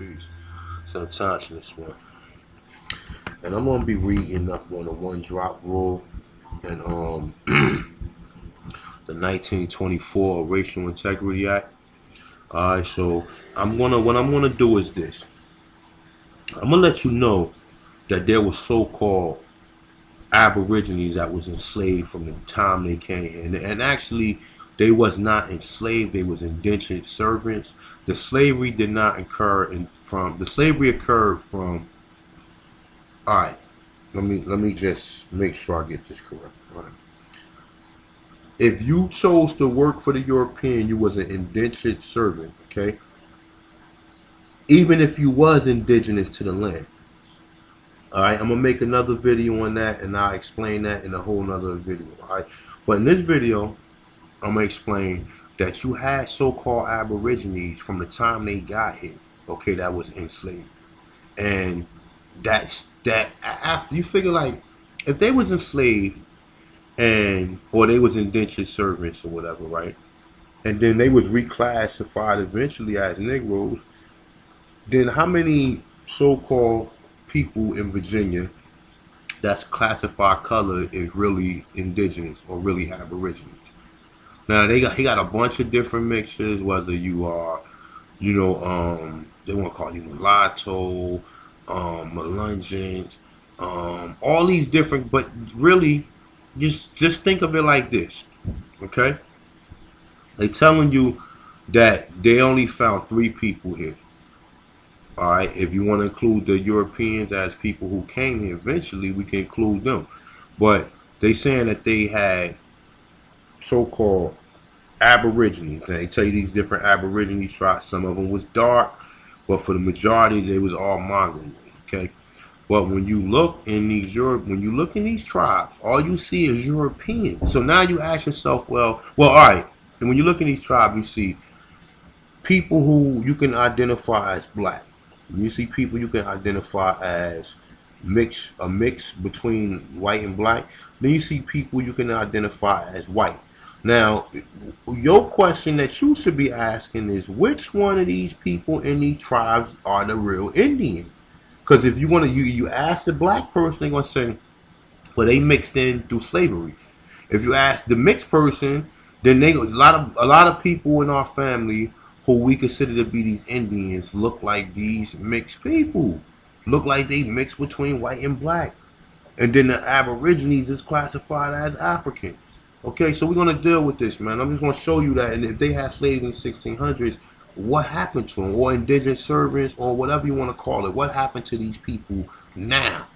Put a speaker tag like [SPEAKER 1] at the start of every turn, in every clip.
[SPEAKER 1] Peace. So touch this one. And I'm gonna be reading up on the one drop rule and the 1924 Racial Integrity Act. Alright, so what I'm gonna do is this. I'm gonna let you know that there was so-called Aborigines that was enslaved from the time they came, and actually they was not enslaved; they was indentured servants. The slavery did not occur the slavery occurred from. All right, let me just make sure I get this correct. All right. If you chose to work for the European, you was an indentured servant. Okay, even if you was indigenous to the land. Alright, I'm going to make another video on that, and I'll explain that in a whole nother video. Alright, but in this video, I'm going to explain that you had so-called Aborigines from the time they got here, okay, that was enslaved. And that after you figure, like, if they was enslaved or they was indentured servants or whatever, right, and then they was reclassified eventually as Negroes, then how many so-called people in Virginia that's classified color is really indigenous or really Aborigines? Now he got a bunch of different mixtures, whether you are, they want to call you mulatto, melungeons, all these different, but really just think of it like this, okay? They telling you that they only found 3 people here. Alright, if you want to include the Europeans as people who came here eventually, we can include them. But they saying that they had so-called Aborigines. Now they tell you these different Aborigine tribes. Some of them was dark, but for the majority, they was all Mongoloid. Okay, but when you look in these tribes, all you see is Europeans. So now you ask yourself, all right. And when you look in these tribes, you see people who you can identify as black. You see people you can identify as a mix between white and black. Then you see people you can identify as white. Now, your question that you should be asking is, which one of these people in these tribes are the real Indian? Because if you want to, you ask the black person, they're gonna say, well, they mixed in through slavery. If you ask the mixed person, then a lot of people in our family who we consider to be these Indians look like these mixed people. Look like they mix between white and black. And then the Aborigines is classified as Africans. Okay, so we're going to deal with this, man. I'm just going to show you that. And if they had slaves in the 1600s, what happened to them? Or indigent servants, or whatever you want to call it. What happened to these people now?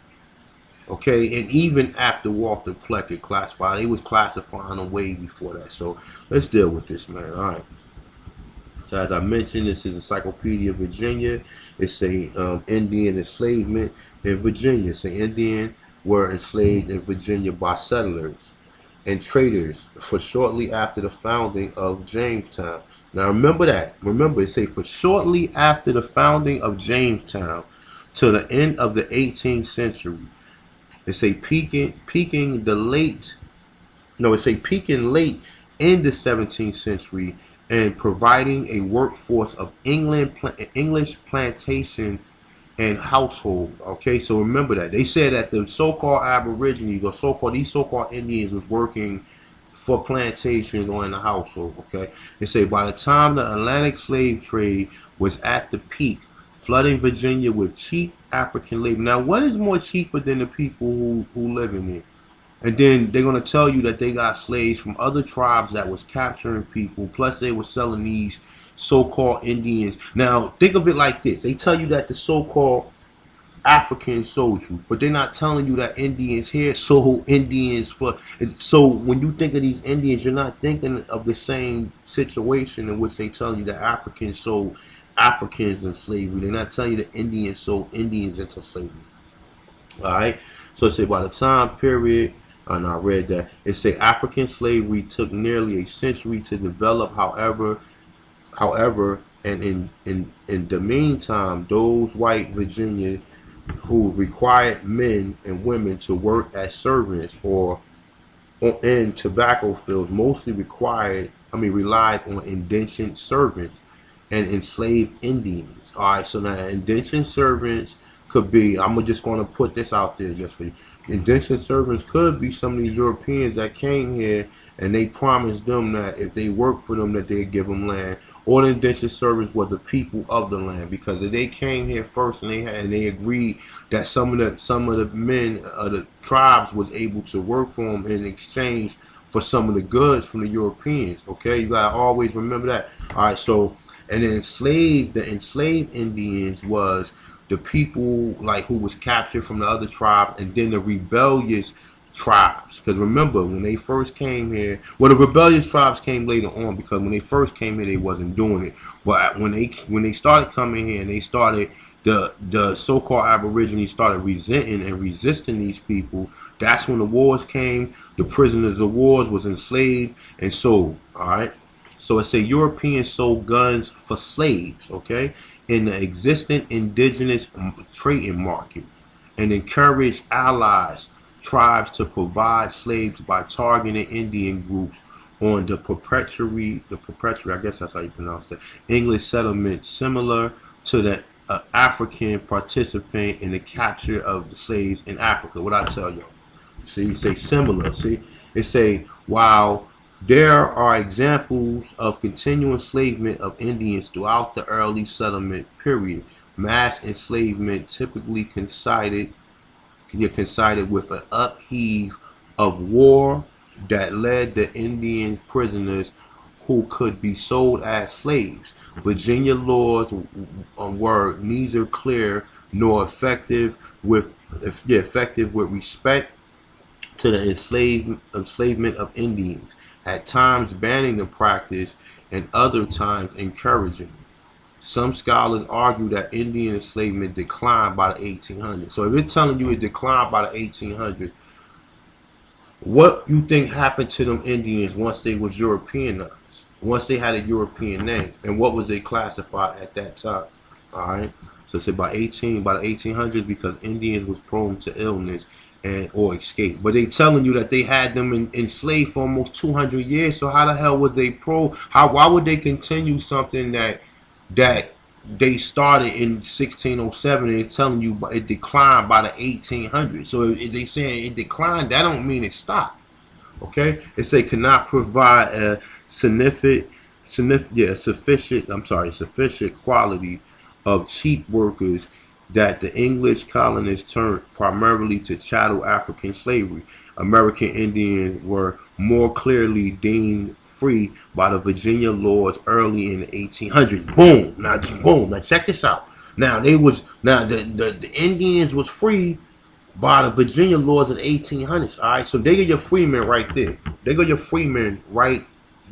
[SPEAKER 1] Okay, and even after Walter Pleckett classified, they was classifying them way before that. So let's deal with this, man. All right. So as I mentioned, this is Encyclopedia Virginia. It's a Indian enslavement in Virginia. It's an Indian were enslaved in Virginia by settlers and traders for shortly after the founding of Jamestown. Now remember that. Remember, it say for shortly after the founding of Jamestown to the end of the 18th century. It say peaking late in the 17th century, and providing a workforce of English plantation and household. Okay, so remember that. They said that the so-called Aborigines, or these so-called Indians, was working for plantations or in the household. Okay, they say by the time the Atlantic slave trade was at the peak, flooding Virginia with cheap African labor. Now, what is more cheaper than the people who live in it? And then they're going to tell you that they got slaves from other tribes that was capturing people. Plus, they were selling these so-called Indians. Now, think of it like this. They tell you that the so-called Africans sold you, but they're not telling you that Indians here sold Indians for. So when you think of these Indians, you're not thinking of the same situation in which they tell you that Africans sold Africans in slavery. They're not telling you that Indians sold Indians into slavery. All right. So say by the time period, and I read that it say African slavery took nearly a century to develop. However, and in the meantime, those white Virginia who required men and women to work as servants or in tobacco fields mostly relied on indentured servants and enslaved Indians. All right, so now indentured servants could be, I'm just going to put this out there just for you. Indentured servants could be some of these Europeans that came here and they promised them that if they worked for them that they'd give them land. Or the indentured servants was the people of the land, because if they came here first and they agreed that some of the men of the tribes was able to work for them in exchange for some of the goods from the Europeans. Okay, you gotta always remember that. All right, so and then the enslaved Indians was the people like who was captured from the other tribe, and then the rebellious tribes. Because remember, when they first came here, well, the rebellious tribes came later on, because when they first came here, they wasn't doing it. But when they started coming here and they started, the so-called Aborigines started resenting and resisting these people. That's when the wars came. The prisoners of wars was enslaved and sold. All right. So it's a Europeans sold guns for slaves. Okay, in the existing indigenous trading market, and encouraged allies tribes to provide slaves by targeting Indian groups on the perpetuary, I guess that's how you pronounce that, English settlement, similar to the African participant in the capture of the slaves in Africa. What I tell y'all? See, say similar. See, it say while there are examples of continual enslavement of Indians throughout the early settlement period, mass enslavement typically coincided with an upheave of war that led the Indian prisoners who could be sold as slaves. Virginia laws were neither clear nor effective with respect to the enslavement of Indians, at times banning the practice and other times encouraging. Some scholars argue that Indian enslavement declined by the 1800s. So if it's telling you it declined by the 1800s, what you think happened to them Indians once they was Europeanized, once they had a European name, and what was they classified at that time? All right. So it's by the 1800s, because Indians was prone to illness and or escape. But they telling you that they had them enslaved for almost 200 years. So how the hell was they why would they continue something that they started in 1607 and they're telling you it declined by the 1800s? So if they saying it declined, that don't mean it stopped. Okay, it say cannot provide a sufficient quality of cheap workers, that the English colonists turned primarily to chattel African slavery. American Indians were more clearly deemed free by the Virginia laws early in the 1800s. Boom. Now check this out. Now the Indians was free by the Virginia laws in the 1800s. All right, so they get your freemen right there. They got your freemen right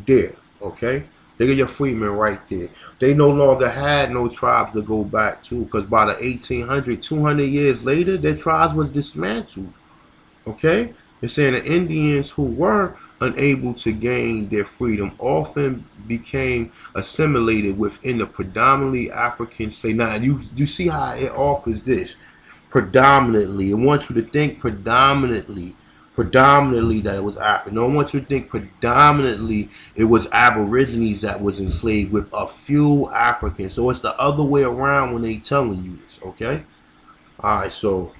[SPEAKER 1] there. Okay, they get your freemen right there. They no longer had no tribes to go back to, because by the 1800s, 200 years later, their tribes was dismantled. Okay, they're saying the Indians who were unable to gain their freedom often became assimilated within the predominantly African slave. Now you see how it offers this predominantly. It wants you to think predominantly that it was African. No, I want you to think predominantly it was Aborigines that was enslaved with a few Africans. So it's the other way around when they telling you this. Okay. All right. So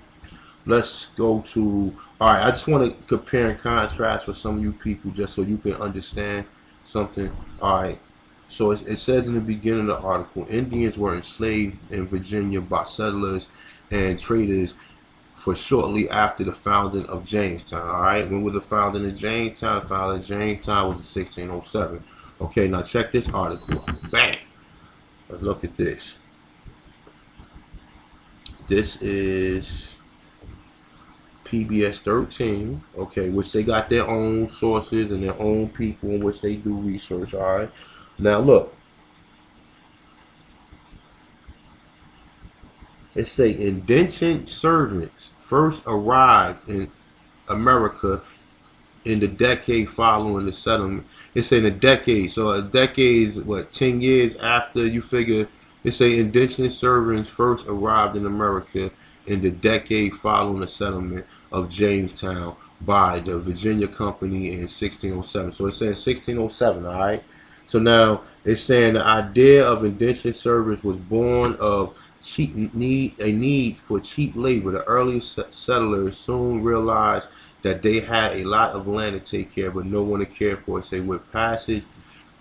[SPEAKER 1] let's go to. All right, I just want to compare and contrast with some of you people just so you can understand something. All right, so it says in the beginning of the article, Indians were enslaved in Virginia by settlers and traders for shortly after the founding of Jamestown. All right, when was the founding of Jamestown? The founding of Jamestown was in 1607. Okay, now check this article out. Bang! Let's look at this. This is PBS 13, okay, which they got their own sources and their own people in which they do research. All right, now look, it say indentured servants first arrived in America in the decade following the settlement. It's in a decade, so a decade is what, 10 years after, you figure. It say indentured servants first arrived in America in the decade following the settlement of Jamestown by the Virginia Company in 1607. So it says 1607, all right? So now it's saying the idea of indentured service was born of a need for cheap labor. The early settlers soon realized that they had a lot of land to take care of, but no one to care for it. Say with passage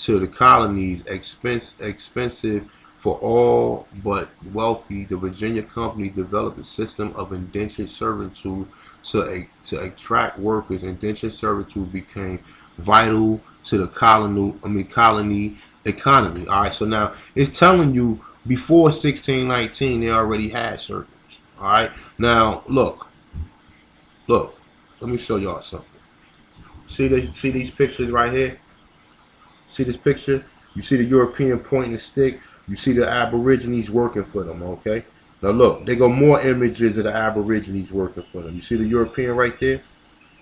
[SPEAKER 1] to the colonies, expensive for all but wealthy, the Virginia Company developed a system of indentured servitude to attract workers. Indentured servitude became vital to the colony economy. All right, so now it's telling you before 1619 they already had servants. All right, now look, let me show y'all something. See these pictures right here? See this picture? You see the European pointing the stick. You see the Aborigines working for them, okay? Now look, they got more images of the Aborigines working for them. You see the European right there?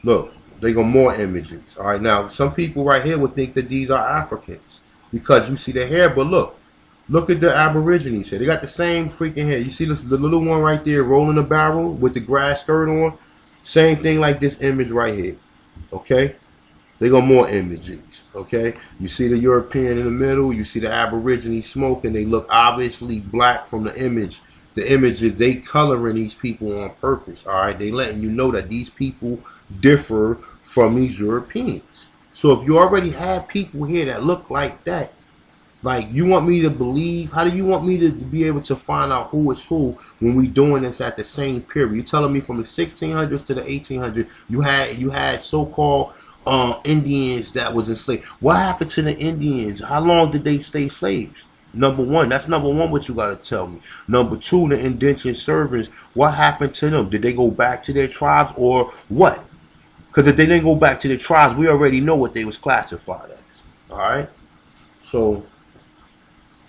[SPEAKER 1] Look, they got more images. All right, now some people right here would think that these are Africans because you see the hair, but look at the Aborigines here. They got the same freaking hair. You see this, the little one right there rolling the barrel with the grass skirt on? Same thing like this image right here, okay? They got more images, okay? You see the European in the middle. You see the Aborigines smoking. They look obviously black from the image. The images, they coloring these people on purpose, all right? They letting you know that these people differ from these Europeans. So if you already have people here that look like that, like you want me to believe, how do you want me to be able to find out who is who when we doing this at the same period? You're telling me from the 1600s to the 1800s, you had so-called Indians that was enslaved. What happened to the Indians? How long did they stay slaves? Number one, that's number one what you got to tell me. Number two, the indentured servants, what happened to them? Did they go back to their tribes or what? Because if they didn't go back to their tribes, we already know what they was classified as. All right? So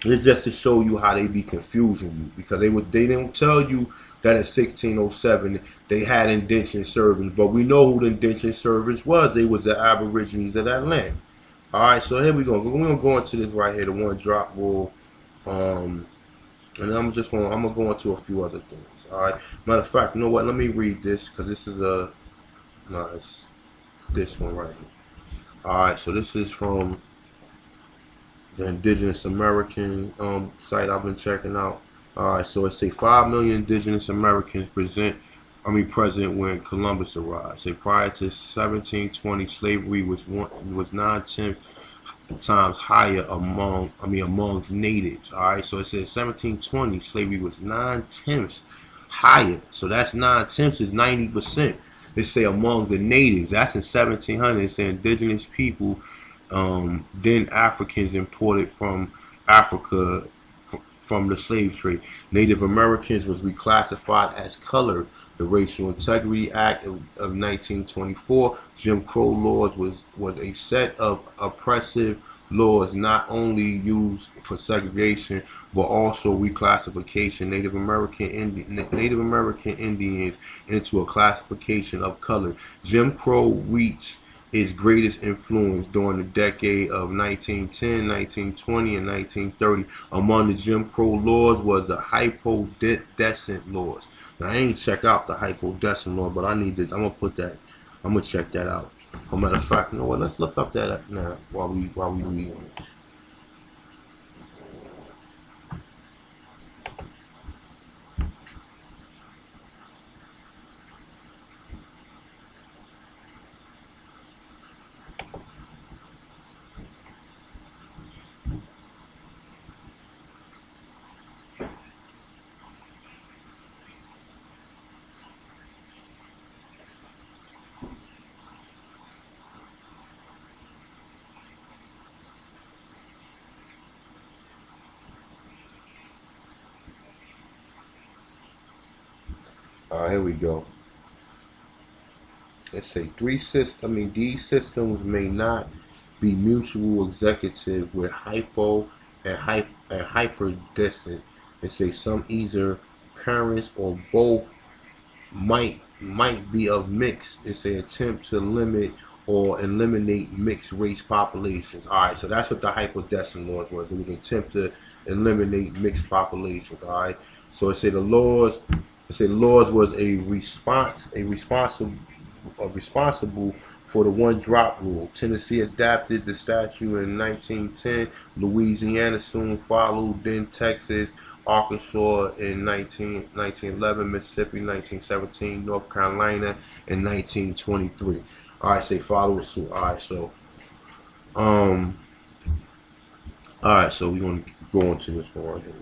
[SPEAKER 1] it's just to show you how they be confusing you, because they didn't tell you that in 1607 they had indentured servants, but we know who the indentured servants was. They was the Aborigines of that land. All right, so here we go. We're gonna go into this right here, the one drop rule, and then I'm gonna go into a few other things. All right. Matter of fact, you know what? Let me read this because this is it's this one right here. All right, so this is from the Indigenous American site I've been checking out. All right, so it say 5 million Indigenous Americans present when Columbus arrived. Say prior to 1720, slavery was 9/10 times higher amongst natives. All right, so it says 1720, slavery was 9/10 higher. So that's 9/10 is 90%. They say among the natives. That's in 1700. It say indigenous people. Then Africans imported from Africa from the slave trade. Native Americans was reclassified as colored. The Racial Integrity Act of 1924, Jim Crow laws was a set of oppressive laws not only used for segregation but also reclassification Native American Indians into a classification of color. Jim Crow reached its greatest influence during the decade of 1910, 1920, and 1930. Among the Jim Crow laws was the hypodescent laws. Now, I ain't check out the hypodescent law, but I'm gonna check that out. As a matter of fact, you know what? Let's look up that now while we read it. Here we go. Let's say these systems may not be mutual executive with hypo and hyperdescent. They say some either parents or both might be of mixed. It's an attempt to limit or eliminate mixed race populations. All right, so that's what the hypodescent laws was. It was an attempt to eliminate mixed populations. All right, so it said the laws was responsible for the one drop rule. Tennessee adapted the statute in 1910. Louisiana soon followed. Then Texas, Arkansas in 1911, Mississippi 1917, North Carolina in 1923. All right, say follow it suit. All right, so all right, so we're gonna go into this one right here.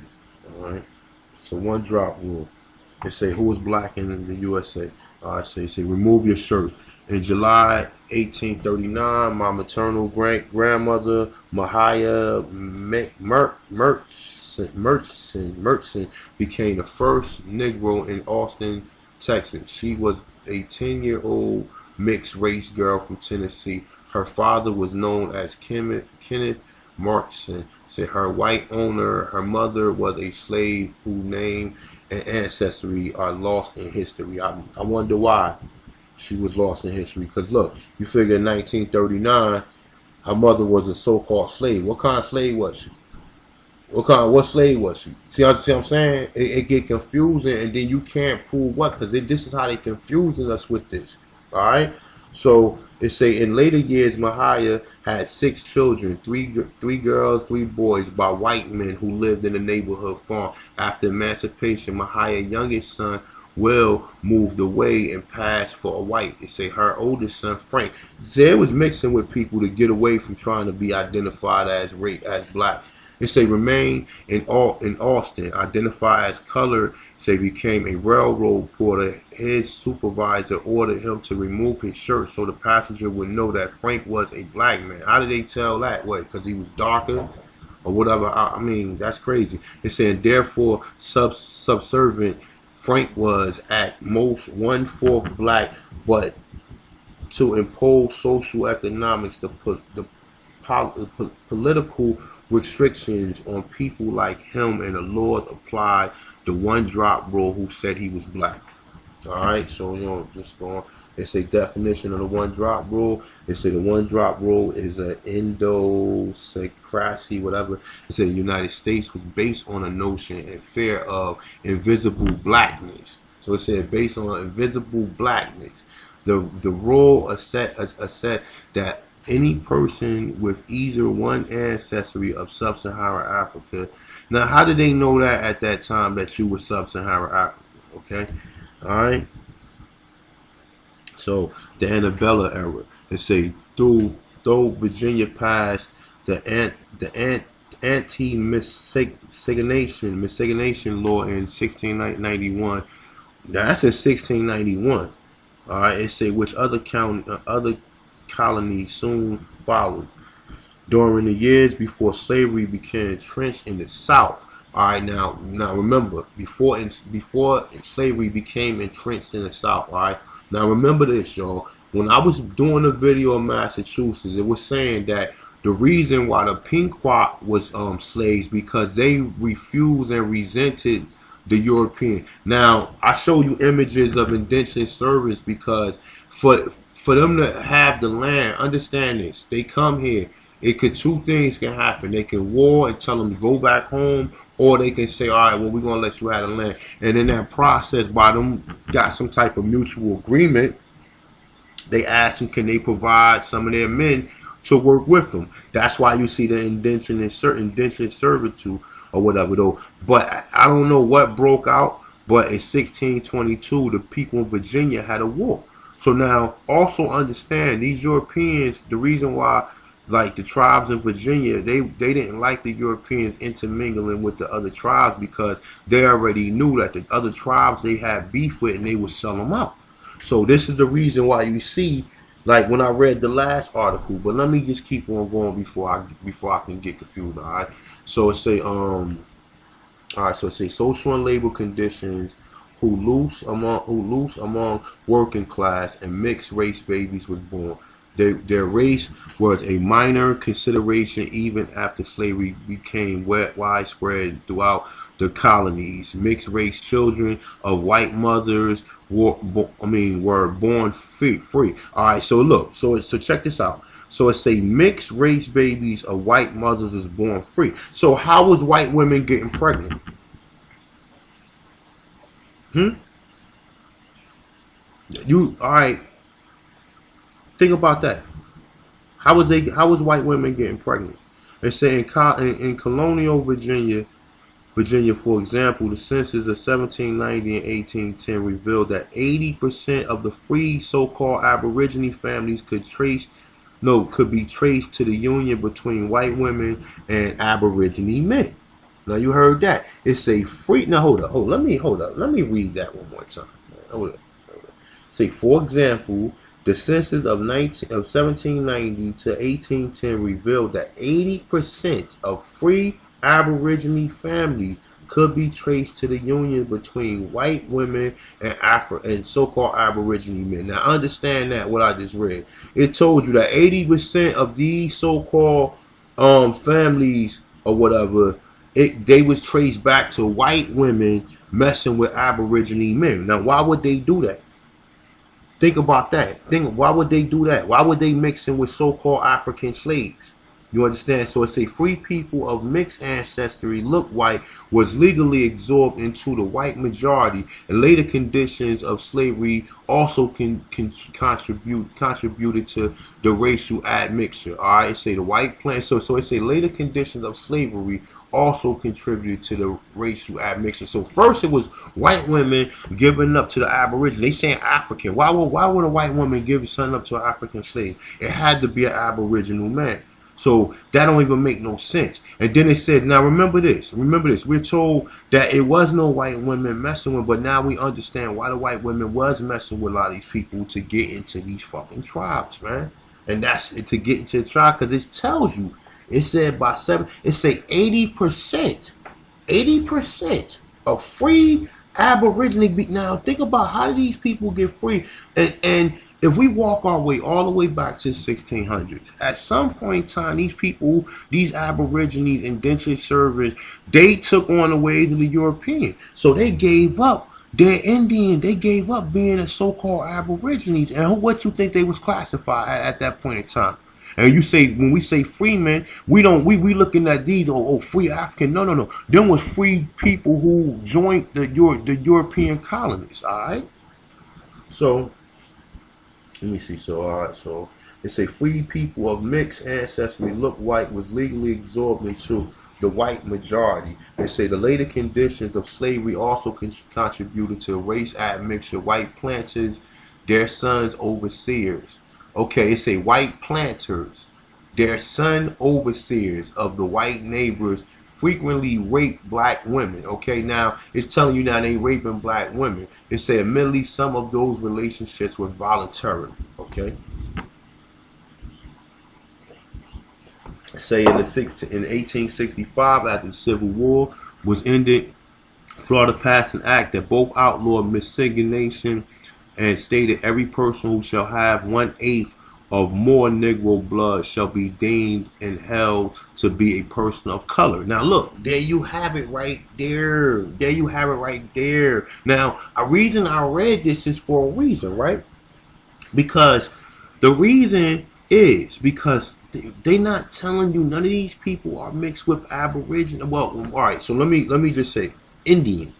[SPEAKER 1] All right, so one drop rule. They say who is black in the USA. All right, so they say remove your shirt. In July 1839, my maternal great-grandmother, Mahiah Murchison, became the first Negro in Austin, Texas. She was a 10-year-old mixed-race girl from Tennessee. Her father was known as Kenneth Murchison. Said her white owner, her mother was a slave whose name and ancestry are lost in history. I wonder why she was lost in history. Because look, you figure in 1939, her mother was a so-called slave. What kind of slave was she? What slave was she? See what I'm saying? It get confusing, and then you can't prove what, because this is how they confusing us with this. All right. So it say in later years, Mahiah had 6 children, three girls, 3 boys, by white men who lived in the neighborhood farm. After emancipation, Mahiah's youngest son, Will, moved away and passed for a white. They say her oldest son, Frank, Zed was mixing with people to get away from trying to be identified as black. It say remained in Austin, identified as colored. Say became a railroad porter. His supervisor ordered him to remove his shirt so the passenger would know that Frank was a black man. How did they tell that? What? Because he was darker or whatever? I mean, that's crazy. It said therefore subservient. Frank was at most 1/4 black, but to impose social economics, the political restrictions on people like him, and the laws applied the one drop rule who said he was black. All right, so just go on. It's a definition of the one drop rule. It said the one drop rule is an idiosyncrasy, whatever. It said the United States was based on a notion and fear of invisible blackness. So it said based on invisible blackness. The rule said that any person with either one ancestry of sub-Saharan Africa. Now, how did they know that at that time that you were sub-Saharan Africa? Okay, all right. So the Annabella era. It say though Virginia passed the anti-miscegenation law in 1691. Now that's in 1691. All right. It say which other colonies soon followed. During the years before slavery became entrenched in the South. All right, now remember, before slavery became entrenched in the South. All right, now remember this, y'all. When I was doing a video in Massachusetts, it was saying that the reason why the Pequot was slaves because they refused and resented the European. Now I show you images of indentured service because for them to have the land, understand this, they come here. Two things can happen. They can war and tell them to go back home, or they can say, all right, well, we're going to let you have the land. And in that process, by them got some type of mutual agreement, they ask them, can they provide some of their men to work with them? That's why you see the indentured servitude or whatever, though. But I don't know what broke out, but in 1622, the people in Virginia had a war. So now, also understand, these Europeans, the reason why, like the tribes in Virginia, they didn't like the Europeans intermingling with the other tribes because they already knew that the other tribes they had beef with and they would sell them out. So this is the reason why you see, like when I read the last article, but let me just keep on going before I can get confused. All right. So it say social and labor conditions who loose among working class and mixed race babies was born. Their race was a minor consideration even after slavery became widespread throughout the colonies. Mixed race children of white mothers were born free. All right, so look, so check this out. So it's a mixed race babies of white mothers is born free. So how was white women getting pregnant? All right. Think about that. How was white women getting pregnant? They say in colonial Virginia, for example, the census of 1790 and 1810 revealed that 80% of the free so-called Aborigine families could be traced to the union between white women and Aborigine men. Now you heard that. It's a free. Now hold up. Let me read that one more time. Hold up. Say, for example, the census of 1790 to 1810 revealed that 80% of free Aborigine families could be traced to the union between white women and so-called Aborigine men. Now understand that what I just read. It told you that 80% of these so-called families or whatever, they would trace back to white women messing with Aborigine men. Now why would they do that? Think about that. Why would they do that? Why would they mix in with so-called African slaves? You understand? So it's a free people of mixed ancestry, look white, was legally absorbed into the white majority, and later conditions of slavery also contributed to the racial admixture. All right, say the white plant. So it's a later conditions of slavery also contributed to the racial admixture. So first it was white women giving up to the Aborigine. They saying African. Why would a white woman give son up to an African slave? It had to be an Aboriginal man. So that don't even make no sense. And then it said, now remember this. We're told that it was no white women messing with, but now we understand why the white women was messing with a lot of these people to get into these fucking tribes, man. And that's to get into the tribe, because it tells you. It said by 80% of free Aborigine. Now think about, how do these people get free? And if we walk our way all the way back to the 1600s, at some point in time, these people, these Aborigines, indentured servants, they took on the ways of the European. So they gave up their Indian. They gave up being a so-called Aborigines. And what you think they was classified at that point in time? And you say, when we say free men, we looking at these, free African. No. Them was free people who joined the European colonists. All right. So let me see. So all right. So it's a free people of mixed ancestry, look white, was legally absorbed into the white majority. They say the later conditions of slavery also contributed to race admixture. White planters, their sons overseers. Okay, it's a white planters, their son overseers of the white neighbors frequently rape black women. Okay, now it's telling you now they raping black women. It said admittedly some of those relationships were voluntary. Okay. Say in 1865, after the Civil War was ended, Florida passed an act that both outlawed miscegenation and stated every person who shall have 1/8 of more Negro blood shall be deemed and held to be a person of color. Now look, there you have it right there. Now, a reason I read this is for a reason, right? Because the reason is because they not telling you none of these people are mixed with Aboriginal. Well, all right, so let me just say Indian.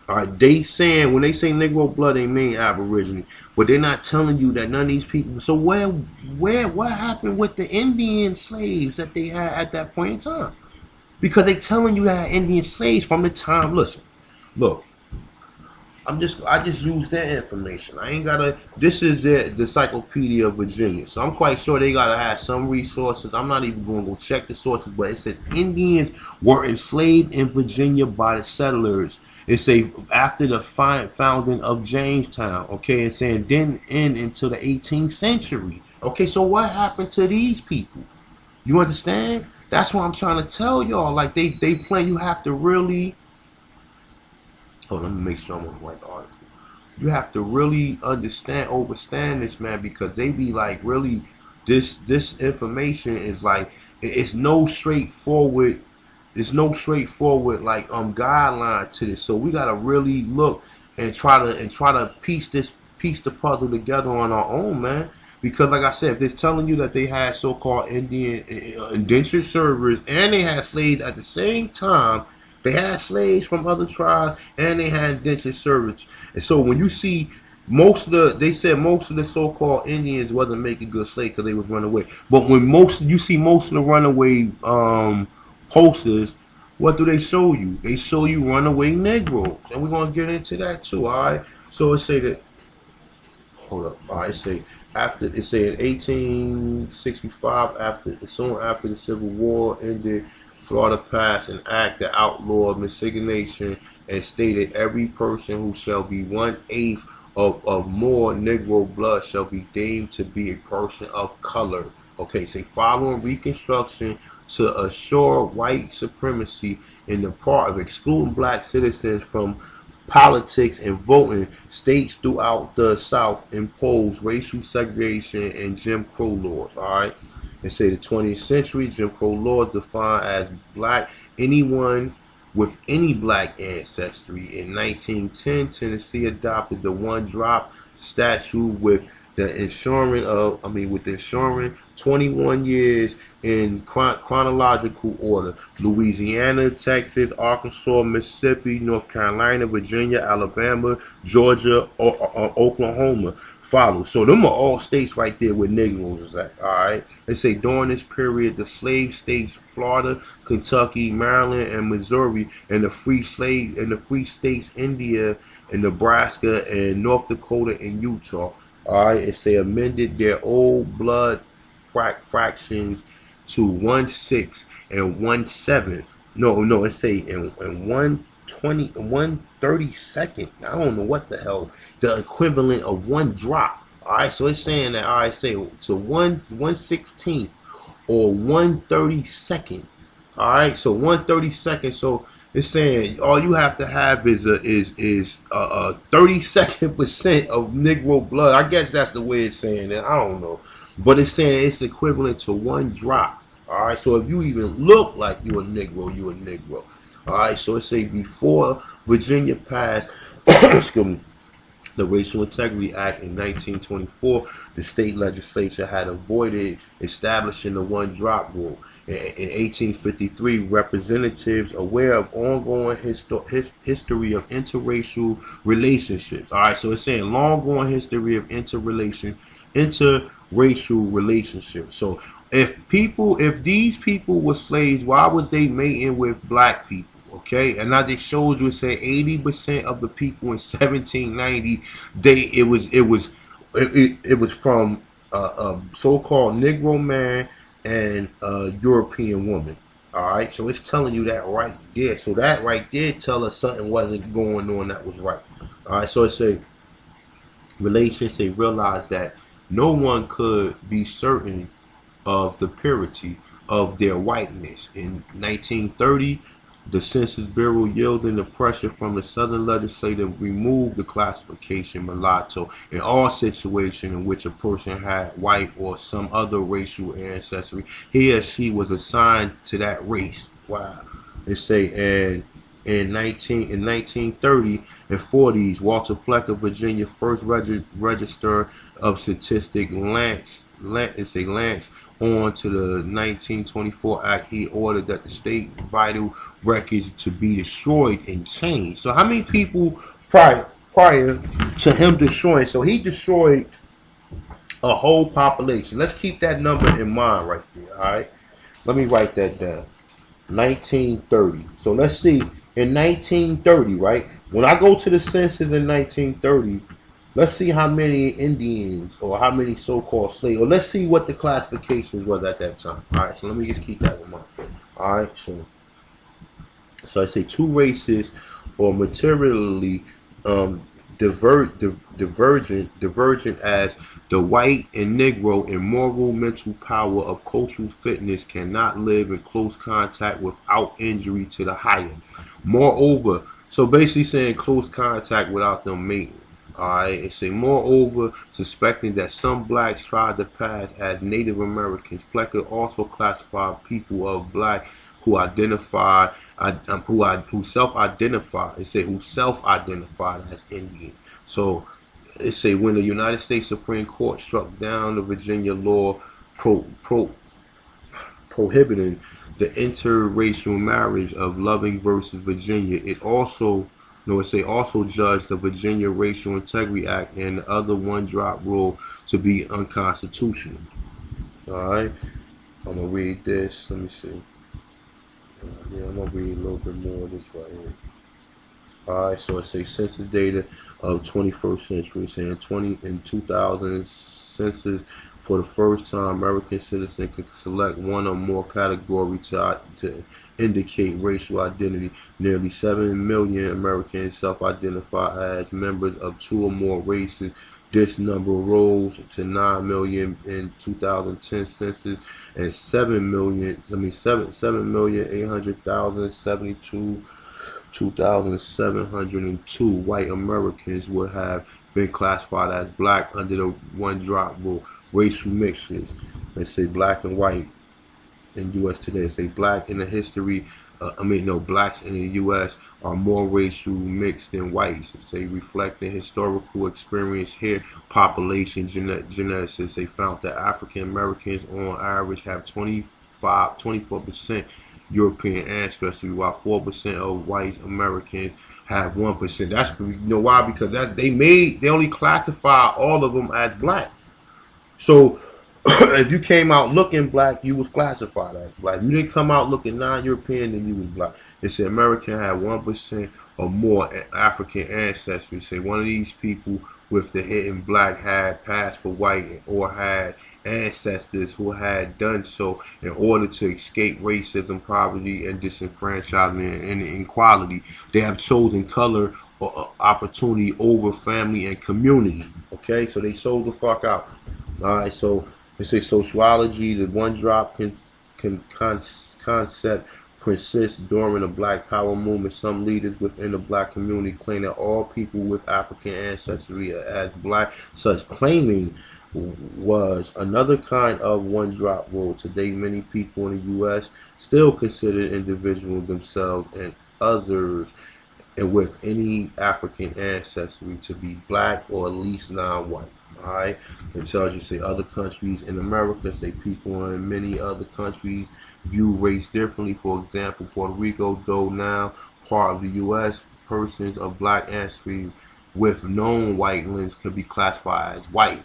[SPEAKER 1] All right, they saying, when they say Negro blood, they mean Aborigine, but they're not telling you that none of these people. So what happened with the Indian slaves that they had at that point in time? Because they telling you that Indian slaves from the time. Listen, look, I just use their information. I ain't gotta. This is the Encyclopedia of Virginia, so I'm quite sure they gotta have some resources. I'm not even going to go check the sources, but it says Indians were enslaved in Virginia by the settlers. It say after the founding of Jamestown. Okay, it's saying didn't end until the 18th century. Okay, so what happened to these people? You understand? That's what I'm trying to tell y'all. Like they plan. You have to really. Hold on, let me make sure I'm on the right article. You have to really understand this, man, because they be like, really, this information is like, it's no straightforward like guideline to this. So we gotta really look and try to piece the puzzle together on our own, man. Because like I said, if they're telling you that they had so-called Indian indentured servers and they had slaves at the same time. They had slaves from other tribes and they had indentured servants. And so when you see they said most of the so-called Indians wasn't making good slaves because they was running away. But when you see most of the runaway posters, what do they show you? They show you runaway Negroes, and we're gonna get into that too. All right. So it say that. Hold up. All right. It say it say in 1865, soon after the Civil War ended, Florida passed an act that outlawed miscegenation and stated every person who shall be 1/8 of more Negro blood shall be deemed to be a person of color. Okay, say following Reconstruction to assure white supremacy in the part of excluding black citizens from politics and voting, states throughout the South imposed racial segregation and Jim Crow laws. All right, and say the 20th century Jim Crow laws defined as black anyone with any black ancestry. In 1910, Tennessee adopted the one-drop statute with the ensuring 21 years in chronological order. Louisiana, Texas, Arkansas, Mississippi, North Carolina, Virginia, Alabama, Georgia, Oklahoma follow. So them are all states right there where Negroes is at. All right. They say during this period, the slave states Florida, Kentucky, Maryland, and Missouri, and the free states India and Nebraska and North Dakota and Utah. All right. It say amended their old blood fractions to 1/6 and 1/7. No. It say in 1/32. I don't know what the hell the equivalent of one drop. All right, so it's saying that say to 1/16 or 1/32. All right, so 1/32. So it's saying all you have to have is a 32% of Negro blood. I guess that's the way it's saying it. I don't know, but it's saying it's equivalent to one drop. All right, so if you even look like you a Negro, you a Negro. All right, so it say before Virginia passed the Racial Integrity Act in 1924, the state legislature had avoided establishing the one-drop rule. In 1853, representatives aware of ongoing history of interracial relationships. All right, so it's saying long-going history of interracial relationships. So if these people were slaves, why was they mating with black people? Okay, and now they showed you, say 80% of the people in 1790, it was from a so-called Negro man and a European woman. All right, so it's telling you that right there. So that right there tell us something wasn't going on that was right. All right, so it say relations. They realized that no one could be certain of the purity of their whiteness. In 1930, the Census Bureau, yielding the pressure from the Southern legislature, removed the classification mulatto in all situations in which a person had white or some other racial ancestry. He or she was assigned to that race. Wow. They say in 1930 and 40s, Walter Plecker, Virginia, first register of statistics, Lance on to the 1924 Act. He ordered that the state vital records to be destroyed and changed. So how many people prior to him destroying? So he destroyed a whole population. Let's keep that number in mind right there. All right, let me write that down. 1930. So let's see. In 1930, right? When I go to the census in 1930. Let's see how many Indians or how many so-called slaves, or let's see what the classifications was at that time. All right, so let me just keep that in mind. All right, so I say two races or materially divergent as the white and Negro in moral, mental power of cultural fitness cannot live in close contact without injury to the higher. Moreover, so basically saying close contact without them mating. Alright, it say moreover, suspecting that some blacks tried to pass as Native Americans, Plecker also classified people of black who self-identified. It say who self-identified as Indian. So it say when the United States Supreme Court struck down the Virginia law prohibiting the interracial marriage of Loving versus Virginia, it also No, it say also judge the Virginia Racial Integrity Act and the other one-drop rule to be unconstitutional. All right, I'm gonna read this. Let me see. Yeah, I'm gonna read a little bit more of this right here. All right, so it says census data of 21st century, saying 2000 census. For the first time, American citizens can select one or more categories to indicate racial identity. Nearly 7 million Americans self-identify as members of two or more races. This number rose to 9 million in 2010 census and 7,800,072 2,702 white Americans would have been classified as black under the one-drop rule. Racial mixtures. They say black and white in U.S. today. They say black in the history. Blacks in the U.S. are more racial mixed than whites. They say reflecting historical experience here. Population geneticists. They found that African Americans on average have 24% European ancestry, while 4% of white Americans have 1%. That's why, because they only classify all of them as black. So if you came out looking black, you was classified as black. You didn't come out looking non-European, then you was black. It said American had 1% or more African ancestry. Say one of these people with the hidden black had passed for white or had ancestors who had done so in order to escape racism, poverty, and disenfranchisement and inequality. They have chosen color or opportunity over family and community. Okay, so they sold the fuck out. All right, so they say sociology, the one-drop concept persists during the Black Power movement. Some leaders within the black community claim that all people with African ancestry are as black. Such claiming was another kind of one-drop rule. Today, many people in the U.S. still consider individuals themselves and others and with any African ancestry to be black or at least non-white. Alright, it tells you, say, other countries in America, say people in many other countries view race differently. For example, Puerto Rico, though now part of the U.S., persons of black ancestry with known white lens could be classified as white.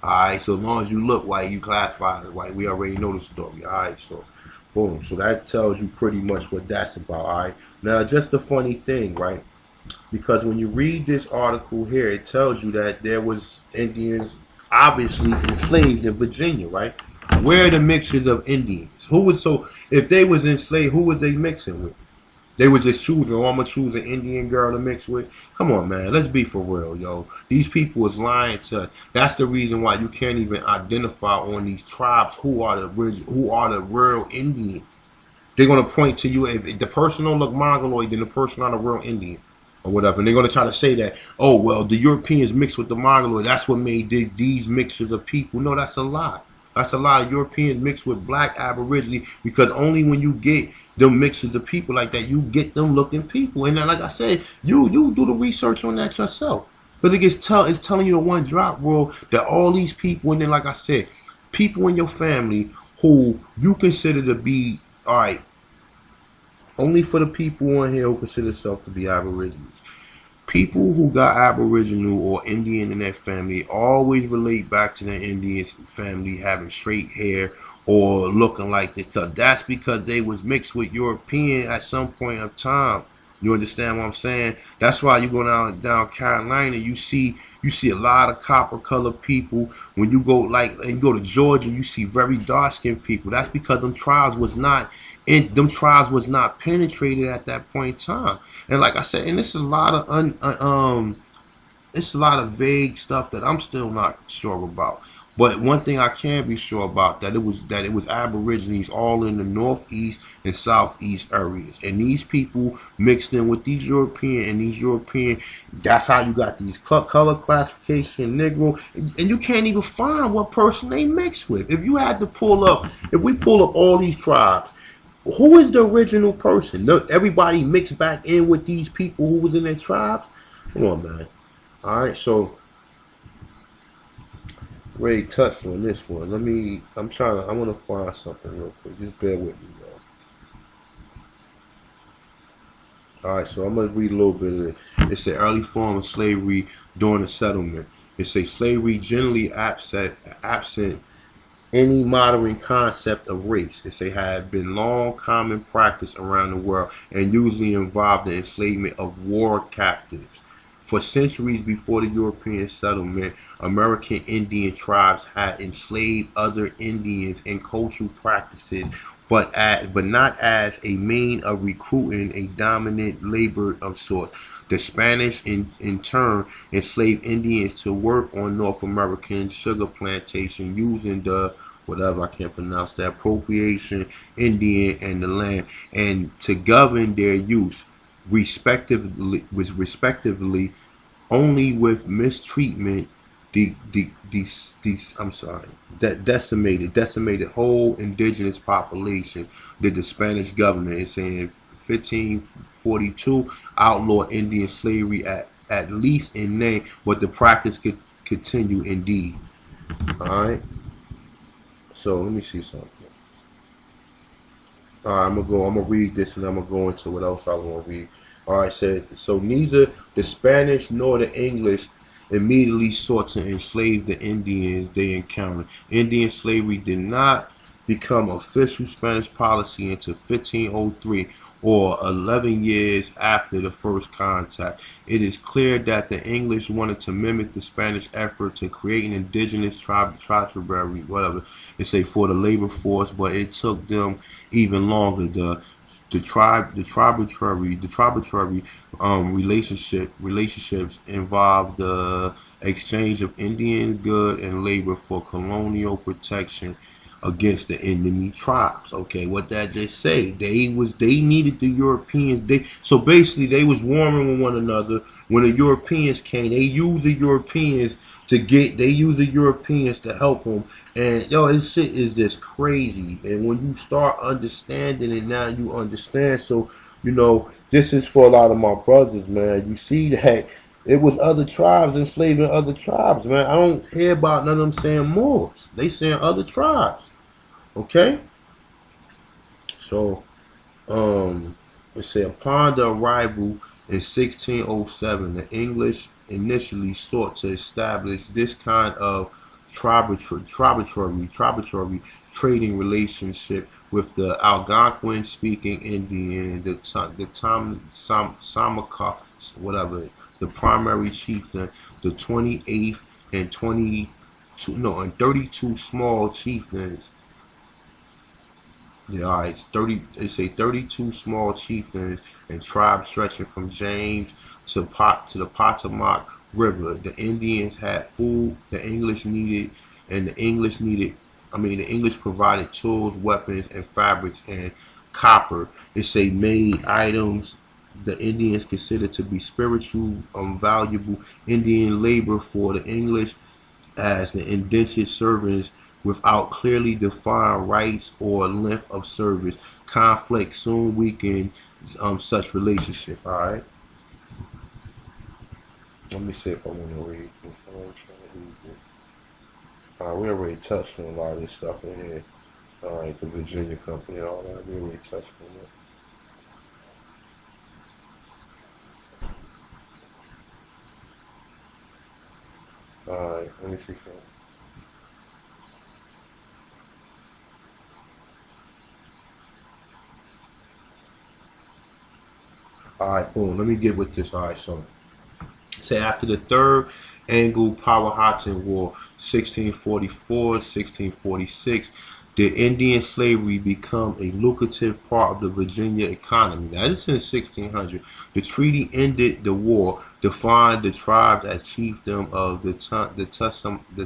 [SPEAKER 1] Alright, so as long as you look white, you classify as white. We already know the story. Alright, so boom. So that tells you pretty much what that's about. Alright, now just a funny thing, right? Because when you read this article here, it tells you that there was Indians obviously enslaved in Virginia, right? Where are the mixtures of Indians? If they was enslaved, who was they mixing with? They were just choosing, oh, I'm going to choose an Indian girl to mix with. Come on, man. Let's be for real, yo. These people is lying to us. That's the reason why you can't even identify on these tribes who are the real Indian. They're going to point to you, if the person don't look Mongoloid, then the person not a real Indian. Or whatever, and they're going to try to say that, oh, well, the Europeans mixed with the Mongoloid, that's what made these mixtures of people. No, that's a lie. That's a lie. Europeans mixed with black Aborigine, because only when you get them mixtures of people like that, you get them looking people. And then, like I said, you do the research on that yourself, because it's telling you the one drop rule that all these people, and then, like I said, people in your family who you consider to be, all right, only for the people on here who consider themselves to be Aborigines. People who got Aboriginal or Indian in their family always relate back to their Indian family having straight hair or looking like this. That's because they was mixed with European at some point of time. You understand what I'm saying? That's why you go down Carolina, you see a lot of copper colored people. When you go to Georgia, you see very dark skinned people. That's because them tribes was not penetrated at that point in time. And like I said, and it's a lot of vague stuff that I'm still not sure about. But one thing I can be sure about, that it was Aborigines all in the northeast and southeast areas, and these people mixed in with these European, that's how you got these color classification, Negro, and you can't even find what person they mixed with. If we pull up all these tribes, who is the original person? Everybody mixed back in with these people who was in their tribes. Come on, man. All right, so Ray touched on this one. I want to find something real quick. Just bear with me, y'all. All right, so I'm gonna read a little bit of it. It's an early form of slavery during the settlement. It's a slavery generally absent any modern concept of race. It's a had been long common practice around the world and usually involved the enslavement of war captives. For centuries before the European settlement, American Indian tribes had enslaved other Indians in cultural practices, but not as a mean of recruiting a dominant labor of sorts. The Spanish, in turn, enslaved Indians to work on North American sugar plantation using the whatever I can't pronounce that appropriation Indian and the land, and to govern their use respectively only with mistreatment I'm sorry, that decimated whole indigenous population did the Spanish government. It's saying 1542 outlawed Indian slavery at least in name, but the practice could continue indeed. Alright. So let me see something. Alright, I'm gonna read this and I'm gonna go into what else I want to read. Alright, says so neither the Spanish nor the English immediately sought to enslave the Indians they encountered. Indian slavery did not become official Spanish policy until 1503, or 11 years after the first contact. It is clear that the English wanted to mimic the Spanish effort to create an indigenous tributary, whatever they say, for the labor force, but it took them even longer. The tributary relationships involve the exchange of Indian good and labor for colonial protection against the enemy tribes. Okay, what that just say? They needed the Europeans. So basically they was warring with one another. When the Europeans came, they used the Europeans to help them. And yo, this shit is just crazy. And when you start understanding it, now you understand. So, this is for a lot of my brothers, man. You see that it was other tribes enslaving other tribes, man. I don't hear about none of them saying Moors. They saying other tribes. Okay? So, it say upon the arrival in 1607, the English initially sought to establish this kind of tributary trading relationship with the Algonquin-speaking Indian, the Samaka, whatever, the primary chieftain, the 28th and 32 small chieftains. Yeah, all right, 30. They say 32 small chieftains and tribes stretching from James to the Potomac River. The Indians had food the English needed, and the English provided tools, weapons, and fabrics and copper. It say made items the Indians considered to be spiritual, valuable Indian labor for the English as the indentured servants without clearly defined rights or length of service. Conflict soon weakened such relationship. All right. Let me see if I want to read this. We already touched on a lot of this stuff in here. All right, the Virginia Company and all that. We already touched on that. All right, let me see something. Alright, boom. Let me get with this. Alright, so say after the Third Anglo-Powhatan War, 1644-1646, the Indian slavery become a lucrative part of the Virginia economy. Now, this is in 1600. The treaty ended the war, defined the tribes as chiefdom of the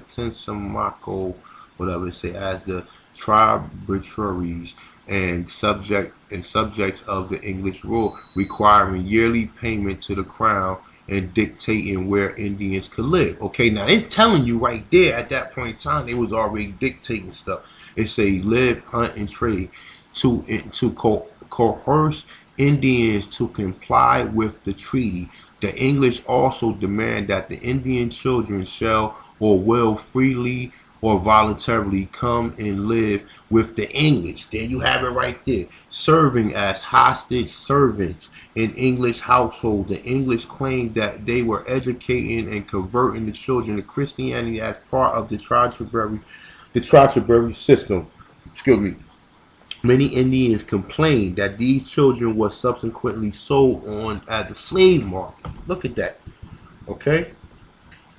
[SPEAKER 1] Tensamaco, whatever they say, as the tributaries and subjects of the English rule, requiring yearly payment to the crown and dictating where Indians could live. Okay, now it's telling you right there at that point in time they was already dictating stuff. It say live, hunt, and trade to coerce Indians to comply with the treaty. The English also demand that the Indian children shall or will freely or voluntarily come and live with the English. There you have it right there. Serving as hostage servants in English household. The English claimed that they were educating and converting the children to Christianity as part of the Tracheberry system. Excuse me. Many Indians complained that these children were subsequently sold on at the slave market. Look at that. Okay?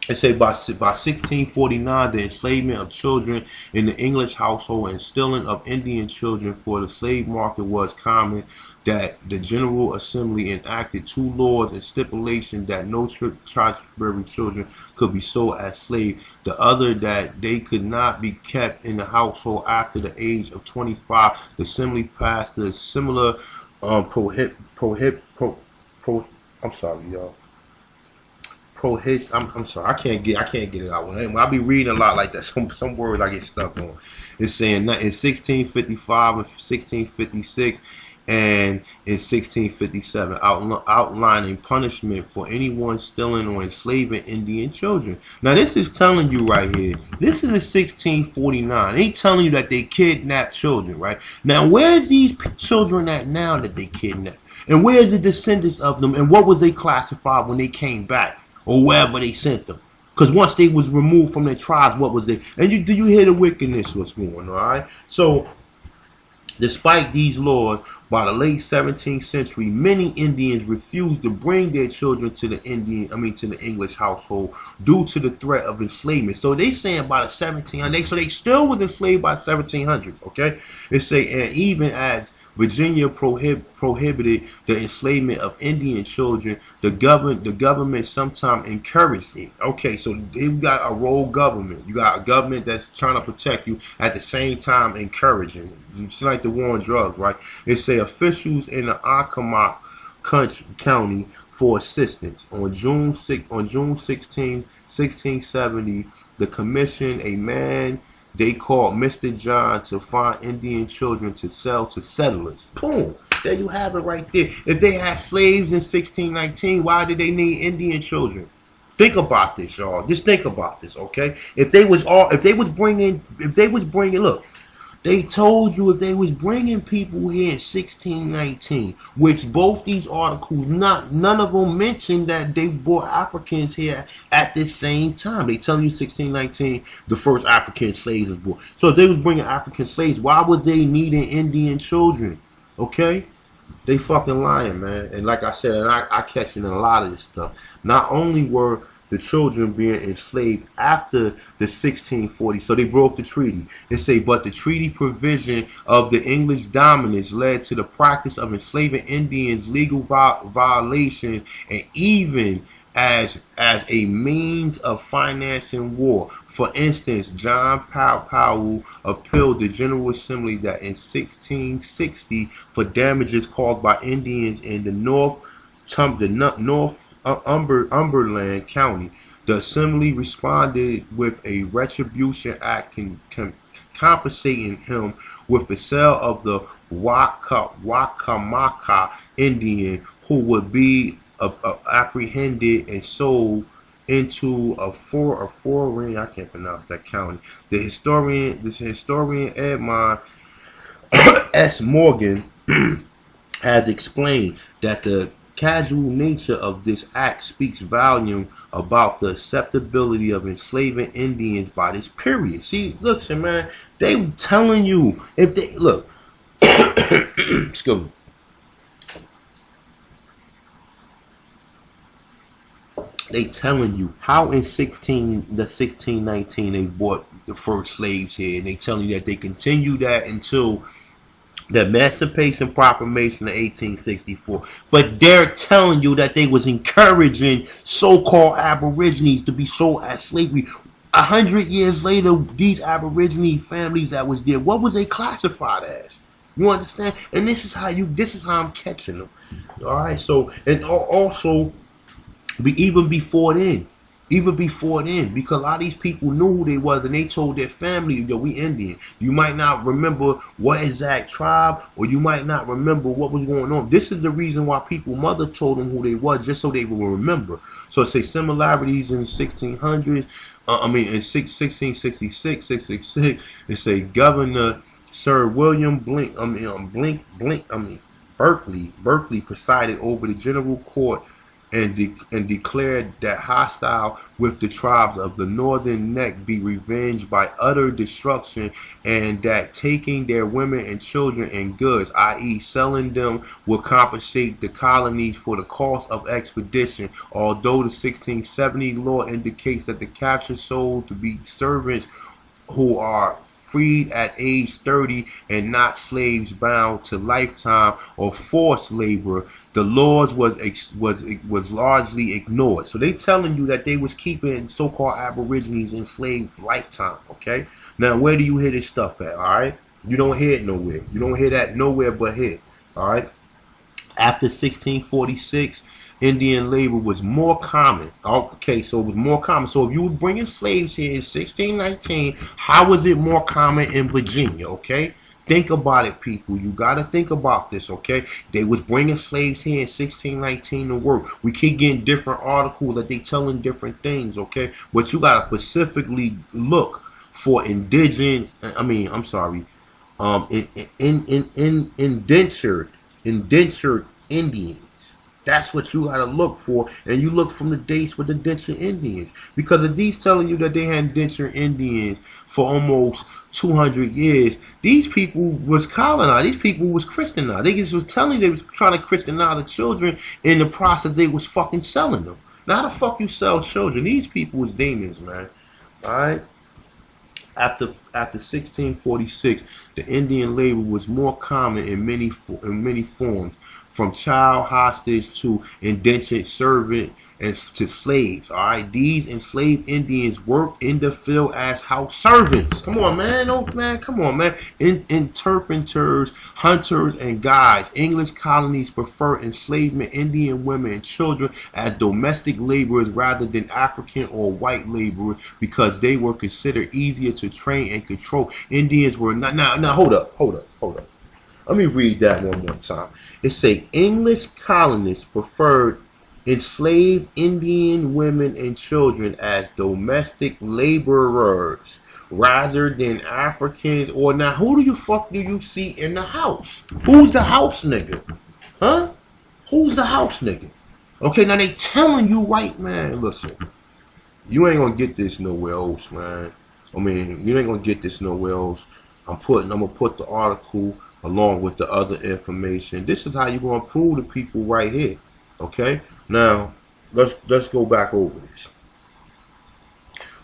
[SPEAKER 1] They say by 1649, the enslavement of children in the English household and stealing of Indian children for the slave market was common, that the General Assembly enacted 2 laws and stipulation that no Tracheberry children could be sold as slaves. The other, that they could not be kept in the household after the age of 25. The Assembly passed a similar I'm sorry, y'all. I'm sorry, I can't get it out. When I be reading a lot like that, some words I get stuck on. It's saying that in 1655 and 1656 and in 1657, outlining punishment for anyone stealing or enslaving Indian children. Now this is telling you right here, this is in 1649. They telling you that they kidnapped children, right? Now where's these children at now that they kidnapped? And where's the descendants of them? And what was they classified when they came back? Or wherever they sent them. Because once they was removed from their tribes, what was it? And do you hear the wickedness what's going on, all right? So, despite these laws, by the late 17th century, many Indians refused to bring their children to the English household due to the threat of enslavement. So they saying by the 1700s, so they still was enslaved by 1700s, okay? They say, and even as Virginia prohibited the enslavement of Indian children, the government sometimes encouraged it. Okay, so you got a rogue government. You got a government that's trying to protect you at the same time encouraging it. It's like the war on drugs, right? It say officials in the Accomack County for assistance. On June 16, 1670, the commission a man they called Mr. John to find Indian children to sell to settlers. Boom. There you have it right there. If they had slaves in 1619, why did they need Indian children? Think about this, y'all. Just think about this, okay? If they was bringing, look, they told you if they was bringing people here in 1619, which both these articles, none of them mentioned that they brought Africans here at this same time. They tell you 1619, the first African slaves was born. So if they was bringing African slaves, why was they needing Indian children? Okay? They fucking lying, man. And like I said, and I catch it in a lot of this stuff. Not only were the children being enslaved after the 1640s, so they broke the treaty. They say, but the treaty provision of the English dominance led to the practice of enslaving Indians, legal violation, and even as a means of financing war. For instance, John Powell appealed the General Assembly that in 1660 for damages caused by Indians in the Northumberland County. The Assembly responded with a retribution act compensating him with the sale of the Wakamaka Indian, who would be apprehended and sold into a foreign, I can't pronounce that county. This historian Edmund S. Morgan has explained that the casual nature of this act speaks volume about the acceptability of enslaving Indians by this period. See, listen, man, they telling you if they look. Excuse me. They telling you how in 1619 they brought the first slaves here, and they telling you that they continue that until the Emancipation Proclamation of 1864. But they're telling you that they was encouraging so-called Aborigines to be sold as slavery. 100 years later, these Aborigine families that was there, what was they classified as? You understand? And this is how I'm catching them. All right. So, and also, even before then, even before then, because a lot of these people knew who they was and they told their family, yo, we Indian. You might not remember what exact tribe, or you might not remember what was going on. This is the reason why people mother told them who they was, just so they will remember. So say similarities in 1600s, in 1666, 666, it say Governor Sir William Berkeley presided over the general court and declared that hostile with the tribes of the northern neck be revenged by utter destruction, and that taking their women and children and goods, i.e. selling them, will compensate the colonies for the cost of expedition, although the 1670 law indicates that the captured sold to be servants who are freed at age 30 and not slaves bound to lifetime or forced labor. The laws was largely ignored. So they telling you that they was keeping so-called Aborigines enslaved lifetime. Okay. Now where do you hear this stuff at? All right. You don't hear it nowhere. You don't hear that nowhere but here. All right. After 1646, Indian labor was more common. Okay, so it was more common. So if you were bringing slaves here in 1619, how was it more common in Virginia? Okay, think about it, people. You got to think about this, okay? They was bringing slaves here in 1619 to work. We keep getting different articles that they telling different things, okay? But you got to specifically look for indentured Indians. That's what you gotta look for, and you look from the dates with the indentured Indians, because if these telling you that they had indentured Indians for almost 200 years, these people was colonized. These people was Christianized. They just was telling you they was trying to Christianize the children. In the process, they was fucking selling them. Now, how the fuck you sell children? These people was demons, man. All right. After 1646, the Indian labor was more common in many forms, from child hostage to indentured servant and to slaves. All right, these enslaved Indians worked in the field as house servants. Come on, man. Oh, man, come on, man. Interpreters, hunters, and guides. English colonies prefer enslavement Indian women and children as domestic laborers rather than African or white laborers, because they were considered easier to train and control. Indians were not. Now, hold up. Let me read that one more time. It say English colonists preferred enslaved Indian women and children as domestic laborers rather than Africans. Or now, who the fuck do you see in the house? Who's the house nigga? Huh? Who's the house nigga? Okay, now they telling you, white man, listen, you ain't gonna get this nowhere else, man. I mean, you ain't gonna get this nowhere else. I'm gonna put the article along with the other information. This is how you're gonna prove to people right here. Okay? Now, let's go back over this.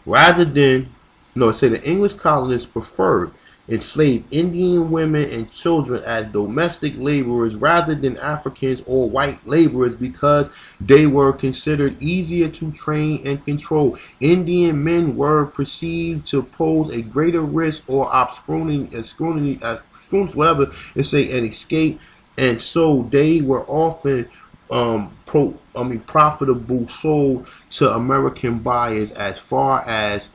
[SPEAKER 1] It said the English colonists preferred enslaved Indian women and children as domestic laborers rather than Africans or white laborers because they were considered easier to train and control. Indian men were perceived to pose a greater risk or whatever it say, an escape, and so they were often profitable sold to American buyers as far as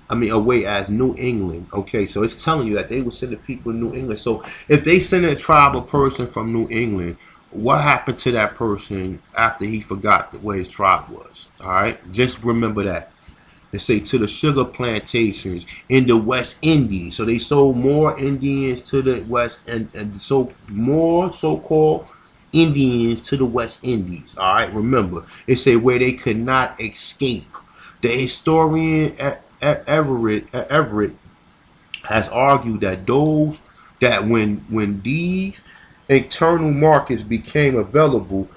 [SPEAKER 1] away as New England. Okay, so it's telling you that they would send the people in New England. So if they send a tribal person from New England, what happened to that person after he forgot where his tribe was? All right, just remember that. They say to the sugar plantations in the West Indies. So they sold more Indians to the West, and so more so-called Indians to the West Indies. All right, remember, it say where they could not escape. The historian Everett has argued that when these internal markets became available,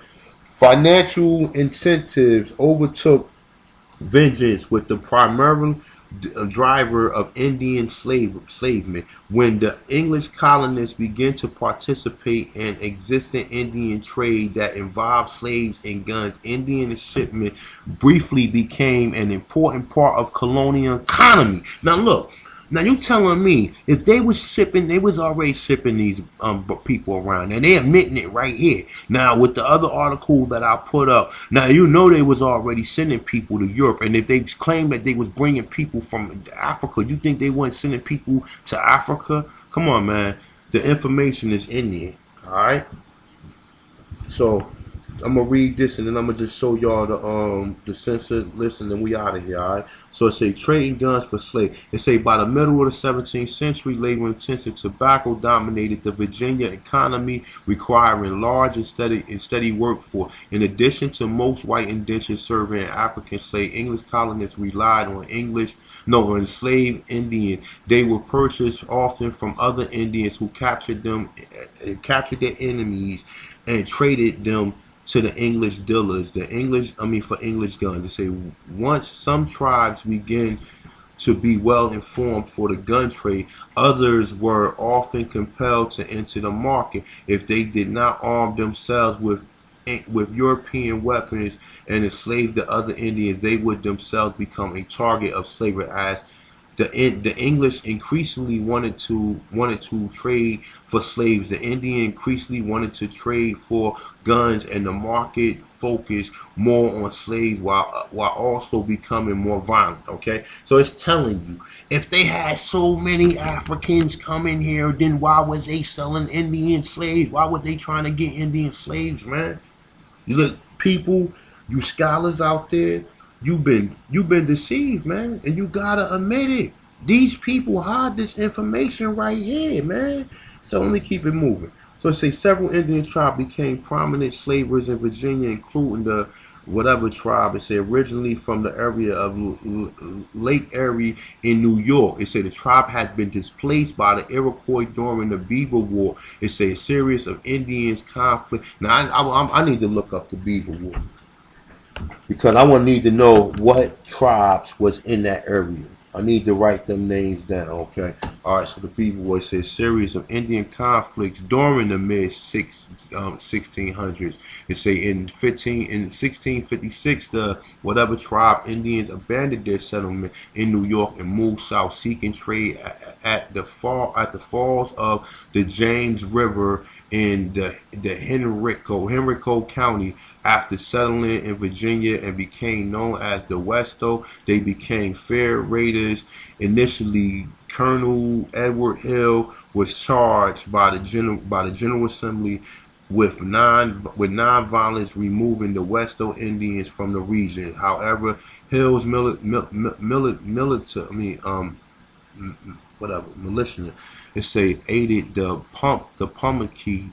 [SPEAKER 1] financial incentives overtook vengeance, with the primary driver of Indian enslavement. When the English colonists began to participate in existing Indian trade that involved slaves and guns, Indian shipment briefly became an important part of colonial economy. Now look, Now you telling me if they was shipping, they was already shipping these people around, and they admitting it right here. Now with the other article that I put up, now you know they was already sending people to Europe, and if they claim that they was bringing people from Africa, you think they weren't sending people to Africa? Come on, man. The information is in there. All right. So I'm gonna read this and then I'm gonna just show y'all the censored list and then we out of here, alright? So it say trading guns for slaves. It say by the middle of the 17th century, labor intensive tobacco dominated the Virginia economy, requiring large and steady workforce. In addition to most white indentures serving African slave, English colonists relied on enslaved Indians. They were purchased often from other Indians who captured their enemies and traded them to the English dealers, for English guns. They say once some tribes begin to be well informed for the gun trade, others were often compelled to enter the market. If they did not arm themselves with European weapons and enslave the other Indians, they would themselves become a target of slavery. As the English increasingly wanted to trade for slaves, the Indian increasingly wanted to trade for guns, and the market focused more on slaves while also becoming more violent. Okay, so it's telling you if they had so many Africans come in here, then why was they selling Indian slaves? Why was they trying to get Indian slaves, man? You look, people, you scholars out there, you've been deceived, man, and you gotta admit it. These people hide this information right here, man. So let me keep it moving. So it says several Indian tribes became prominent slavers in Virginia, including the whatever tribe. It said originally from the area of Lake Erie in New York. It said the tribe had been displaced by the Iroquois during the Beaver War. It said a series of Indians conflict. Now I need to look up the Beaver War because I want to need to know what tribes was in that area. I need to write them names down, okay? All right, so the Beaver War says series of Indian conflicts during the mid 1600s. It say in 1656, the whatever tribe Indians abandoned their settlement in New York and moved south, seeking trade at the falls of the James River in the Henrico County. After settling in Virginia and became known as the Westo, they became fair raiders. Initially, Colonel Edward Hill was charged by the General Assembly with non-violence, removing the Westo Indians from the region. However, Hill's militia, it say aided the Pamunkey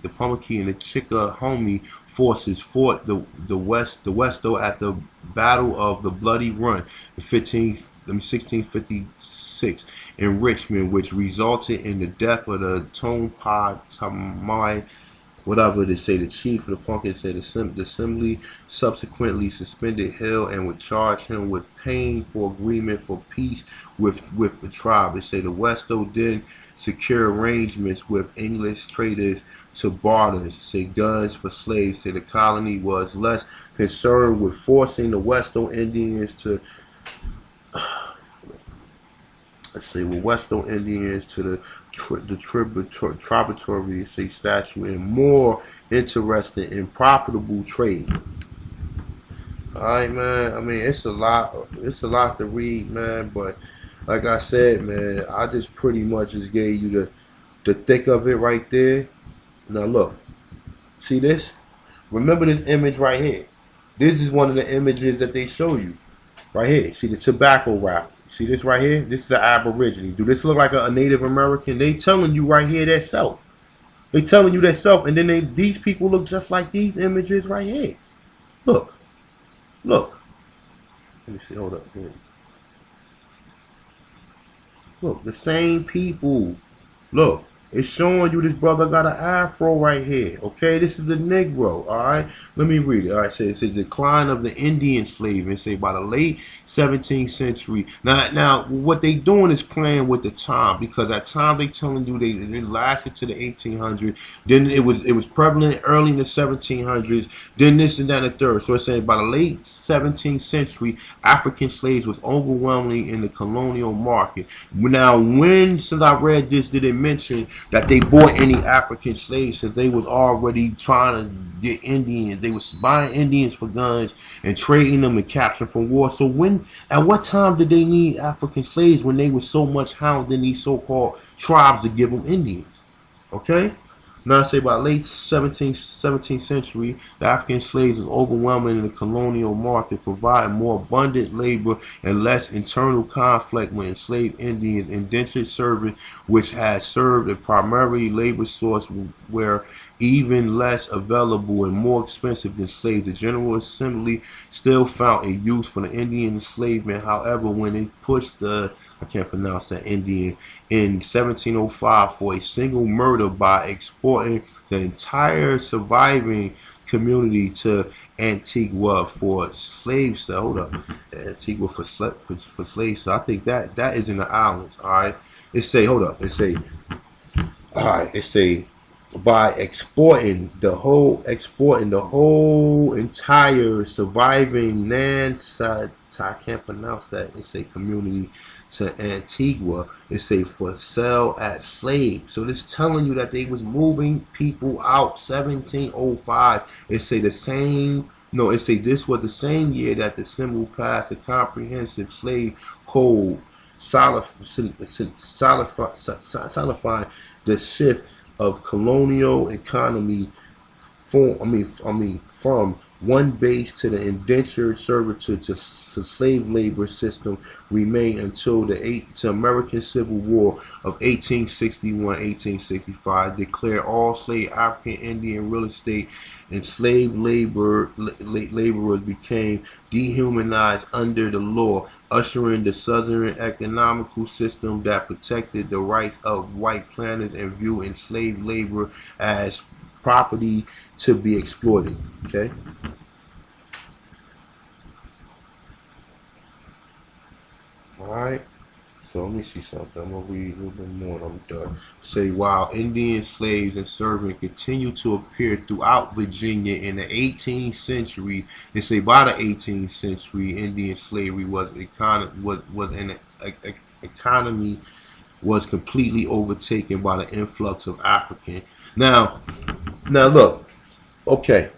[SPEAKER 1] and the Chickahominy forces fought the Westo at the Battle of the Bloody Run in 1656 in Richmond, which resulted in the death of the Tonopah, whatever they say, the chief of the Pumpkin. Said the assembly subsequently suspended Hill and would charge him with paying for agreement for peace with the tribe. They say the Westo then secure arrangements with English traders to barter, say guns for slaves. Say the colony was less concerned with forcing the Westo Indians to the tributary, say statue, and more interested in profitable trade. Alright, man. I mean, it's a lot to read, man, but like I said, man, I just pretty much just gave you the thick of it right there. Now look, see this? Remember this image right here. This is one of the images that they show you right here. See the tobacco wrapper. See this right here? This is the Aborigine. Do this look like a Native American? They telling you right here that self. They telling you that self, and then these people look just like these images right here. Look. Let me see. Hold up. Here. Look, the same people. Look. It's showing you this brother got an afro right here. Okay, this is a Negro. All right, let me read it. All right, it's a decline of the Indian slave. And say by the late 17th century. Now, what they doing is playing with the time, because at time they telling you they lasted to the 1800s. Then it was prevalent early in the 1700s. Then this and that and the third. So it's saying by the late 17th century, African slaves was overwhelmingly in the colonial market. Now, since I read this, did it mention that they bought any African slaves, since they was already trying to get Indians? They was buying Indians for guns and trading them and capturing from war. So at what time did they need African slaves, when they were so much hounding these so-called tribes to give them Indians? Okay? Now I say by late 17th century, the African slaves was overwhelming in the colonial market, providing more abundant labor and less internal conflict with enslaved Indians. Indentured servants, which had served a primary labor source, were even less available and more expensive than slaves. The General Assembly still found a use for the Indian enslavement. However, when it pushed I can't pronounce that Indian, in 1705 for a single murder by exporting the entire surviving community to Antigua for slave sale. Hold up, Antigua for slave sale. I think that is in the islands. All right, it say, hold up, it say, all right, it say, by exporting the whole entire surviving I can't pronounce that. It's a community to Antigua. It's a for sale as slaves. So this telling you that they was moving people out. 1705. It say the same. No, it say this was the same year that the Assembly passed a comprehensive slave code, solidifying the shift of colonial economy from one base to the indentured servitude to slave labor system remained until the American Civil War of 1861-1865 declared all slave African Indian real estate and slave laborers became dehumanized under the law, ushering the Southern economical system that protected the rights of white planters and viewed enslaved labor as property to be exploited. Okay. Alright, so let me see something. I'm going to read a little bit more and I'm done. Say, while Indian slaves and servants continued to appear throughout Virginia in the 18th century, they say by the 18th century, Indian slavery was completely overtaken by the influx of African. Now look, okay.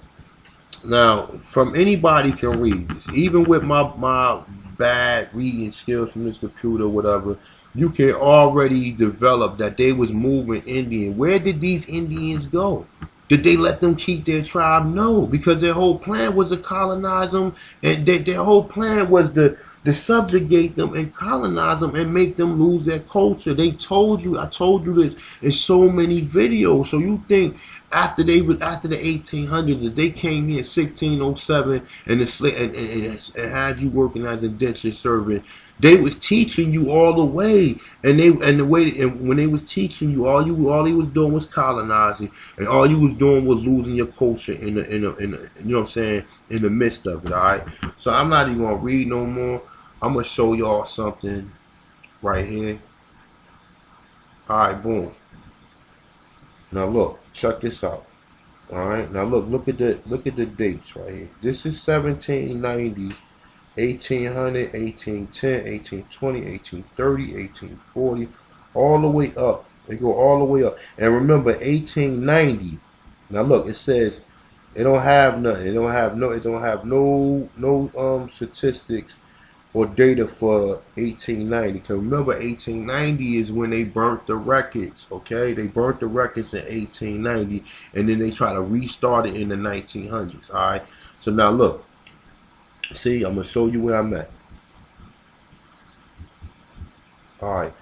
[SPEAKER 1] Now, from anybody can read this, even with my bad reading skills from this computer or whatever, you can already develop that they was moving Indian. Where did these Indians go? Did they let them keep their tribe? No, because their whole plan was to colonize them, and their whole plan was to subjugate them and colonize them and make them lose their culture. They told you, I told you this in so many videos. So you think after the 1800s, that they came here in 1607 and had you working as a indentured servant, they was teaching you all the way, and when they was teaching you, all he was doing was colonizing, and all you was doing was losing your culture in the you know what I'm saying, in the midst of it. All right, so I'm not even gonna read no more. I'm gonna show y'all something right here. All right, boom. Now look, check this out. All right, now look at the dates right here. This is 1790, 1800, 1810, 1820, 1830, 1840, all the way up. They go all the way up. And remember, 1890. Now look, it says it don't have nothing. It don't have no statistics or data for 1890. Because remember, 1890 is when they burnt the records. Okay, they burnt the records in 1890, and then they try to restart it in the 1900s. All right. So now look. See, I'm gonna show you where I'm at. All right.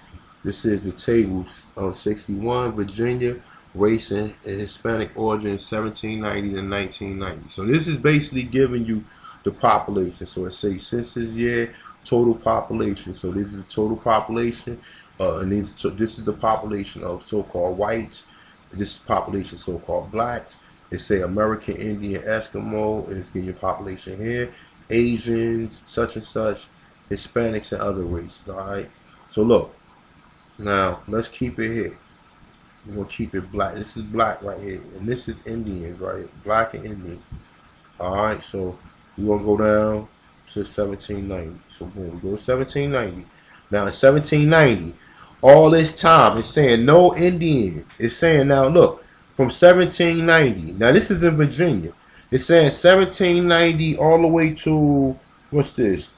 [SPEAKER 1] This is the table on 61 Virginia race and Hispanic origin 1790 to 1990. So this is basically giving you the population. So it says census year, total population. So this is the total population So this is the population of so-called whites. This is population so-called blacks. It say American Indian Eskimo is getting your population here. Asians, such and such, Hispanics and other races. All right. So look, now let's keep it here. We're gonna keep it black. This is black right here, and this is Indians, right? Black and Indian. All right. So we're gonna go down to 1790. So boom, we go to 1790. Now in 1790, all this time it's saying no Indians. It's saying now look from 1790. Now this is in Virginia. It's saying 1790 all the way to what's this?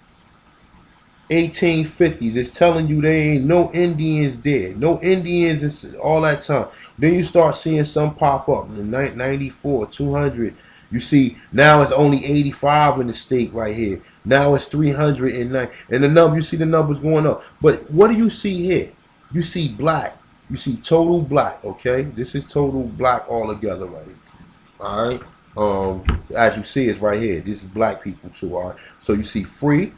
[SPEAKER 1] 1850s. It's telling you there ain't no Indians there. No Indians all that time. Then you start seeing some pop up in 94, 200. You see now it's only 85 in the state right here. Now it's 309, and the number, you see the numbers going up. But what do you see here? You see black. You see total black. Okay, this is total black all together right here. All right. As you see, it's right here. This is black people too. All right. So you see free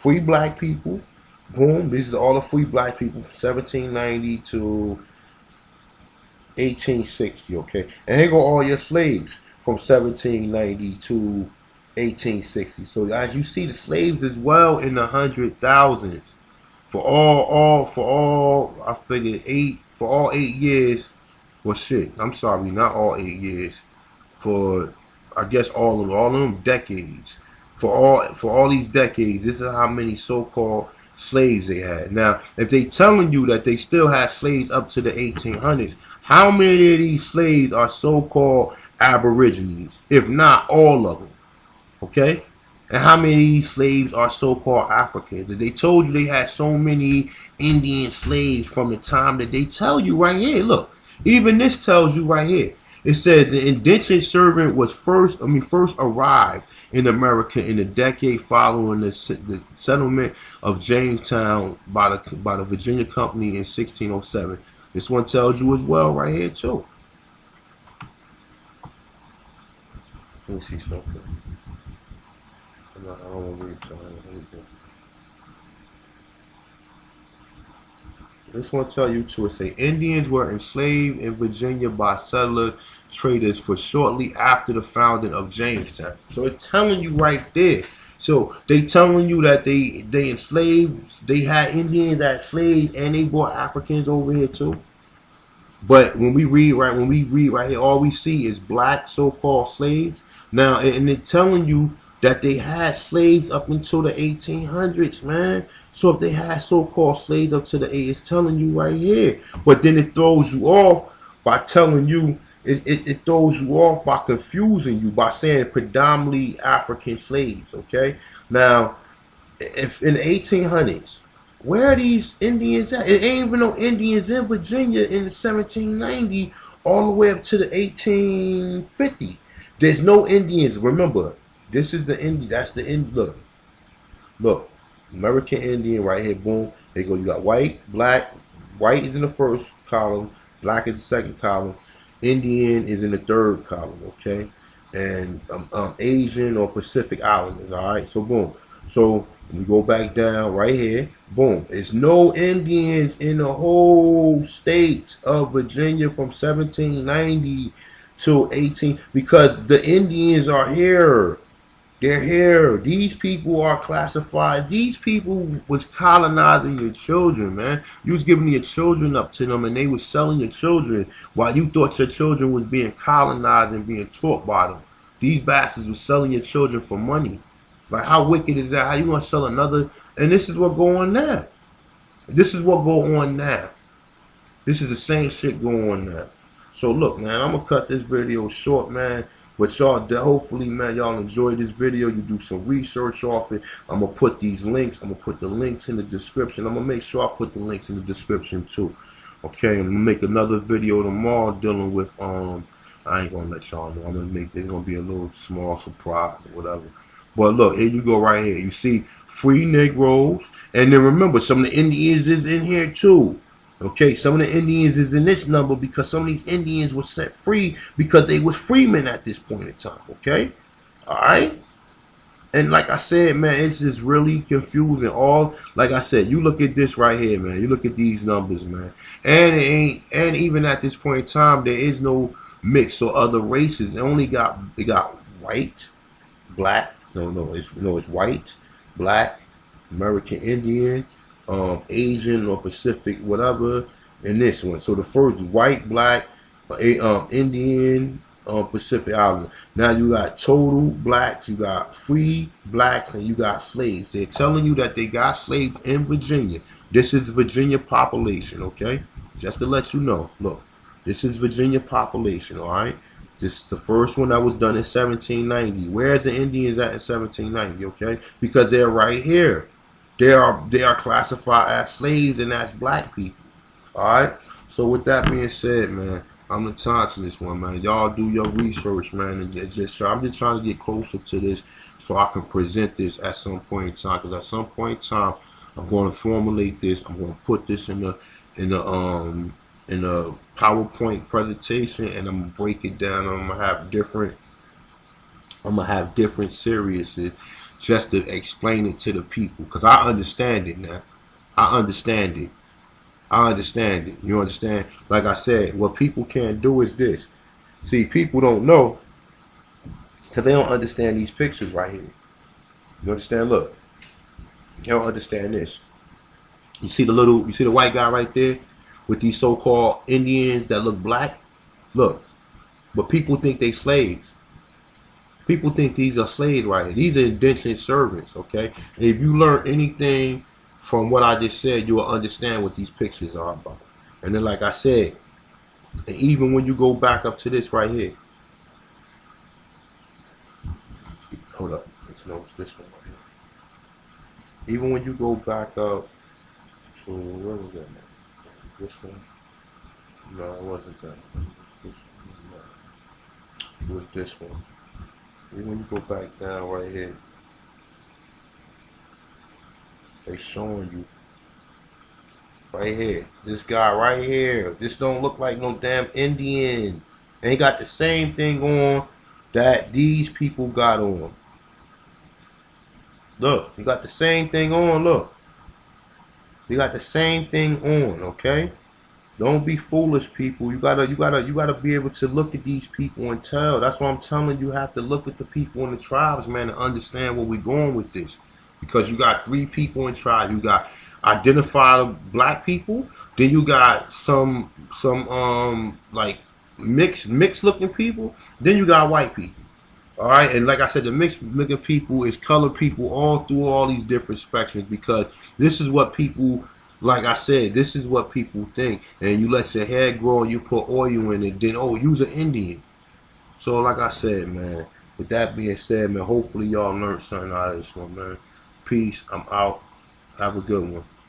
[SPEAKER 1] black people. Boom. This is all the free black people from 1790 to 1860. Okay, and here go all your slaves from 1790 to 1860. So as you see, the slaves as well in the 100,000s for all I figured for all 8 years. Well, shit, I'm sorry, not all 8 years. For I guess all of them decades. For all these decades, this is how many so-called slaves they had. Now, if they telling you that they still had slaves up to the 1800s, how many of these slaves are so-called Aborigines? If not all of them. Okay? And how many of these slaves are so-called Africans? If they told you they had so many Indian slaves from the time that they tell you right here, look, even this tells you right here. It says the indentured servant was first arrived in America in the decade following the settlement of Jamestown by the Virginia Company in 1607. This one tells you as well right here too. Let me see something. I don't want to read something. This one tell you too. It say Indians were enslaved in Virginia by settler traders for shortly after the founding of Jamestown. So it's telling you right there. So they telling you that they enslaved, they had Indians as slaves, and they brought Africans over here too. But when we read right here, all we see is black so-called slaves. Now, and they're telling you that they had slaves up until the 1800s, man. So if they had so-called slaves up to the 80s, it's telling you right here. But then it throws you off by telling you, it throws you off by confusing you by saying predominantly African slaves, okay? Now, if in the 1800s, where are these Indians at? It ain't even no Indians in Virginia in the 1790 all the way up to the 1850. There's no Indians. Remember, this is the Indian. That's the Indian. Look, American Indian right here. Boom. They go. You got white, black. White is in the first column. Black is the second column. Indian is in the third column. Okay, and Asian or Pacific Islanders. All right. So boom. So we go back down right here. Boom. There's no Indians in the whole state of Virginia from 1790 to 18 because the Indians are here. They're here. These people are classified. These people was colonizing your children, man. You was giving your children up to them, and they was selling your children while you thought your children was being colonized and being taught by them. These bastards was selling your children for money. Like, how wicked is that? How you gonna sell another? And this is what go on now. This is what go on now. This is the same shit going on now. So look, man, I'm gonna cut this video short, man. But y'all, hopefully, man, y'all enjoyed this video. You do some research off it. I'm gonna put these links. I'm gonna put the links in the description. I'm gonna make sure I put the links in the description too. Okay, I'm gonna make another video tomorrow dealing with I ain't gonna let y'all know. I'm gonna make this gonna be a little small surprise or whatever. But look, here you go right here. You see free Negroes, and then remember some of the Indians is in here too. Okay, some of the Indians is in this number because some of these Indians were set free because they was freemen at this point in time. Okay, all right. And like I said, man, it's just really confusing. All like I said, you look at this right here, man. You look at these numbers, man. And it ain't. And even at this point in time, there is no mix or other races. It got white, black. It's white, black, American Indian, Asian or Pacific, whatever. In this one, so the first white, black, Indian, Pacific Island. Now you got total blacks, you got free blacks, and you got slaves. They're telling you that they got slaves in Virginia. This is Virginia population, okay? Just to let you know. Look, this is Virginia population, all right? This is the first one that was done in 1790. Where's the Indians at in 1790, okay? Because they're right here. They are classified as slaves and as black people, all right? So with that being said, man, I'm the time to this one, man. Y'all do your research, man. And I'm just trying to get closer to this so I can present this at some point in time. Because at some point in time, I'm going to formulate this. I'm going to put this in a PowerPoint presentation, and I'm gonna break it down. I'm gonna have different series just to explain it to the people. Because I understand it now. I understand it. You understand? Like I said, what people can't do is this. See, people don't know because they don't understand these pictures right here. You understand? Look, you don't understand this. You see the white guy right there with these so-called Indians that look black? Look, but people think they slaves. People think these are slaves right here. These are indentured servants, okay? And if you learn anything from what I just said, you will understand what these pictures are about. And then, like I said, and even when you go back up to this right here, hold up, it's this one right here. Even when you go back up to, where was that? This one? No, it wasn't that. It was this one. Even when you go back down right here, they showing you right here. This guy right here. This don't look like no damn Indian. And he got the same thing on that these people got on. Look, you got the same thing on. Look, you got the same thing on. Okay, don't be foolish, people. You gotta be able to look at these people and tell. That's why I'm telling you, have to look at the people in the tribes, man, and understand where we're going with this. Because you got 3 people in tribe. You got identified black people. Then you got some like mixed looking people. Then you got white people. All right, and like I said, the mixed looking people is colored people all through all these different spectrums. Because this is what people, like I said, this is what people think. And you let your hair grow and you put oil in it. Then you's an Indian. So like I said, man. With that being said, man, hopefully y'all learned something out of this one, man. Peace. I'm out. Have a good one.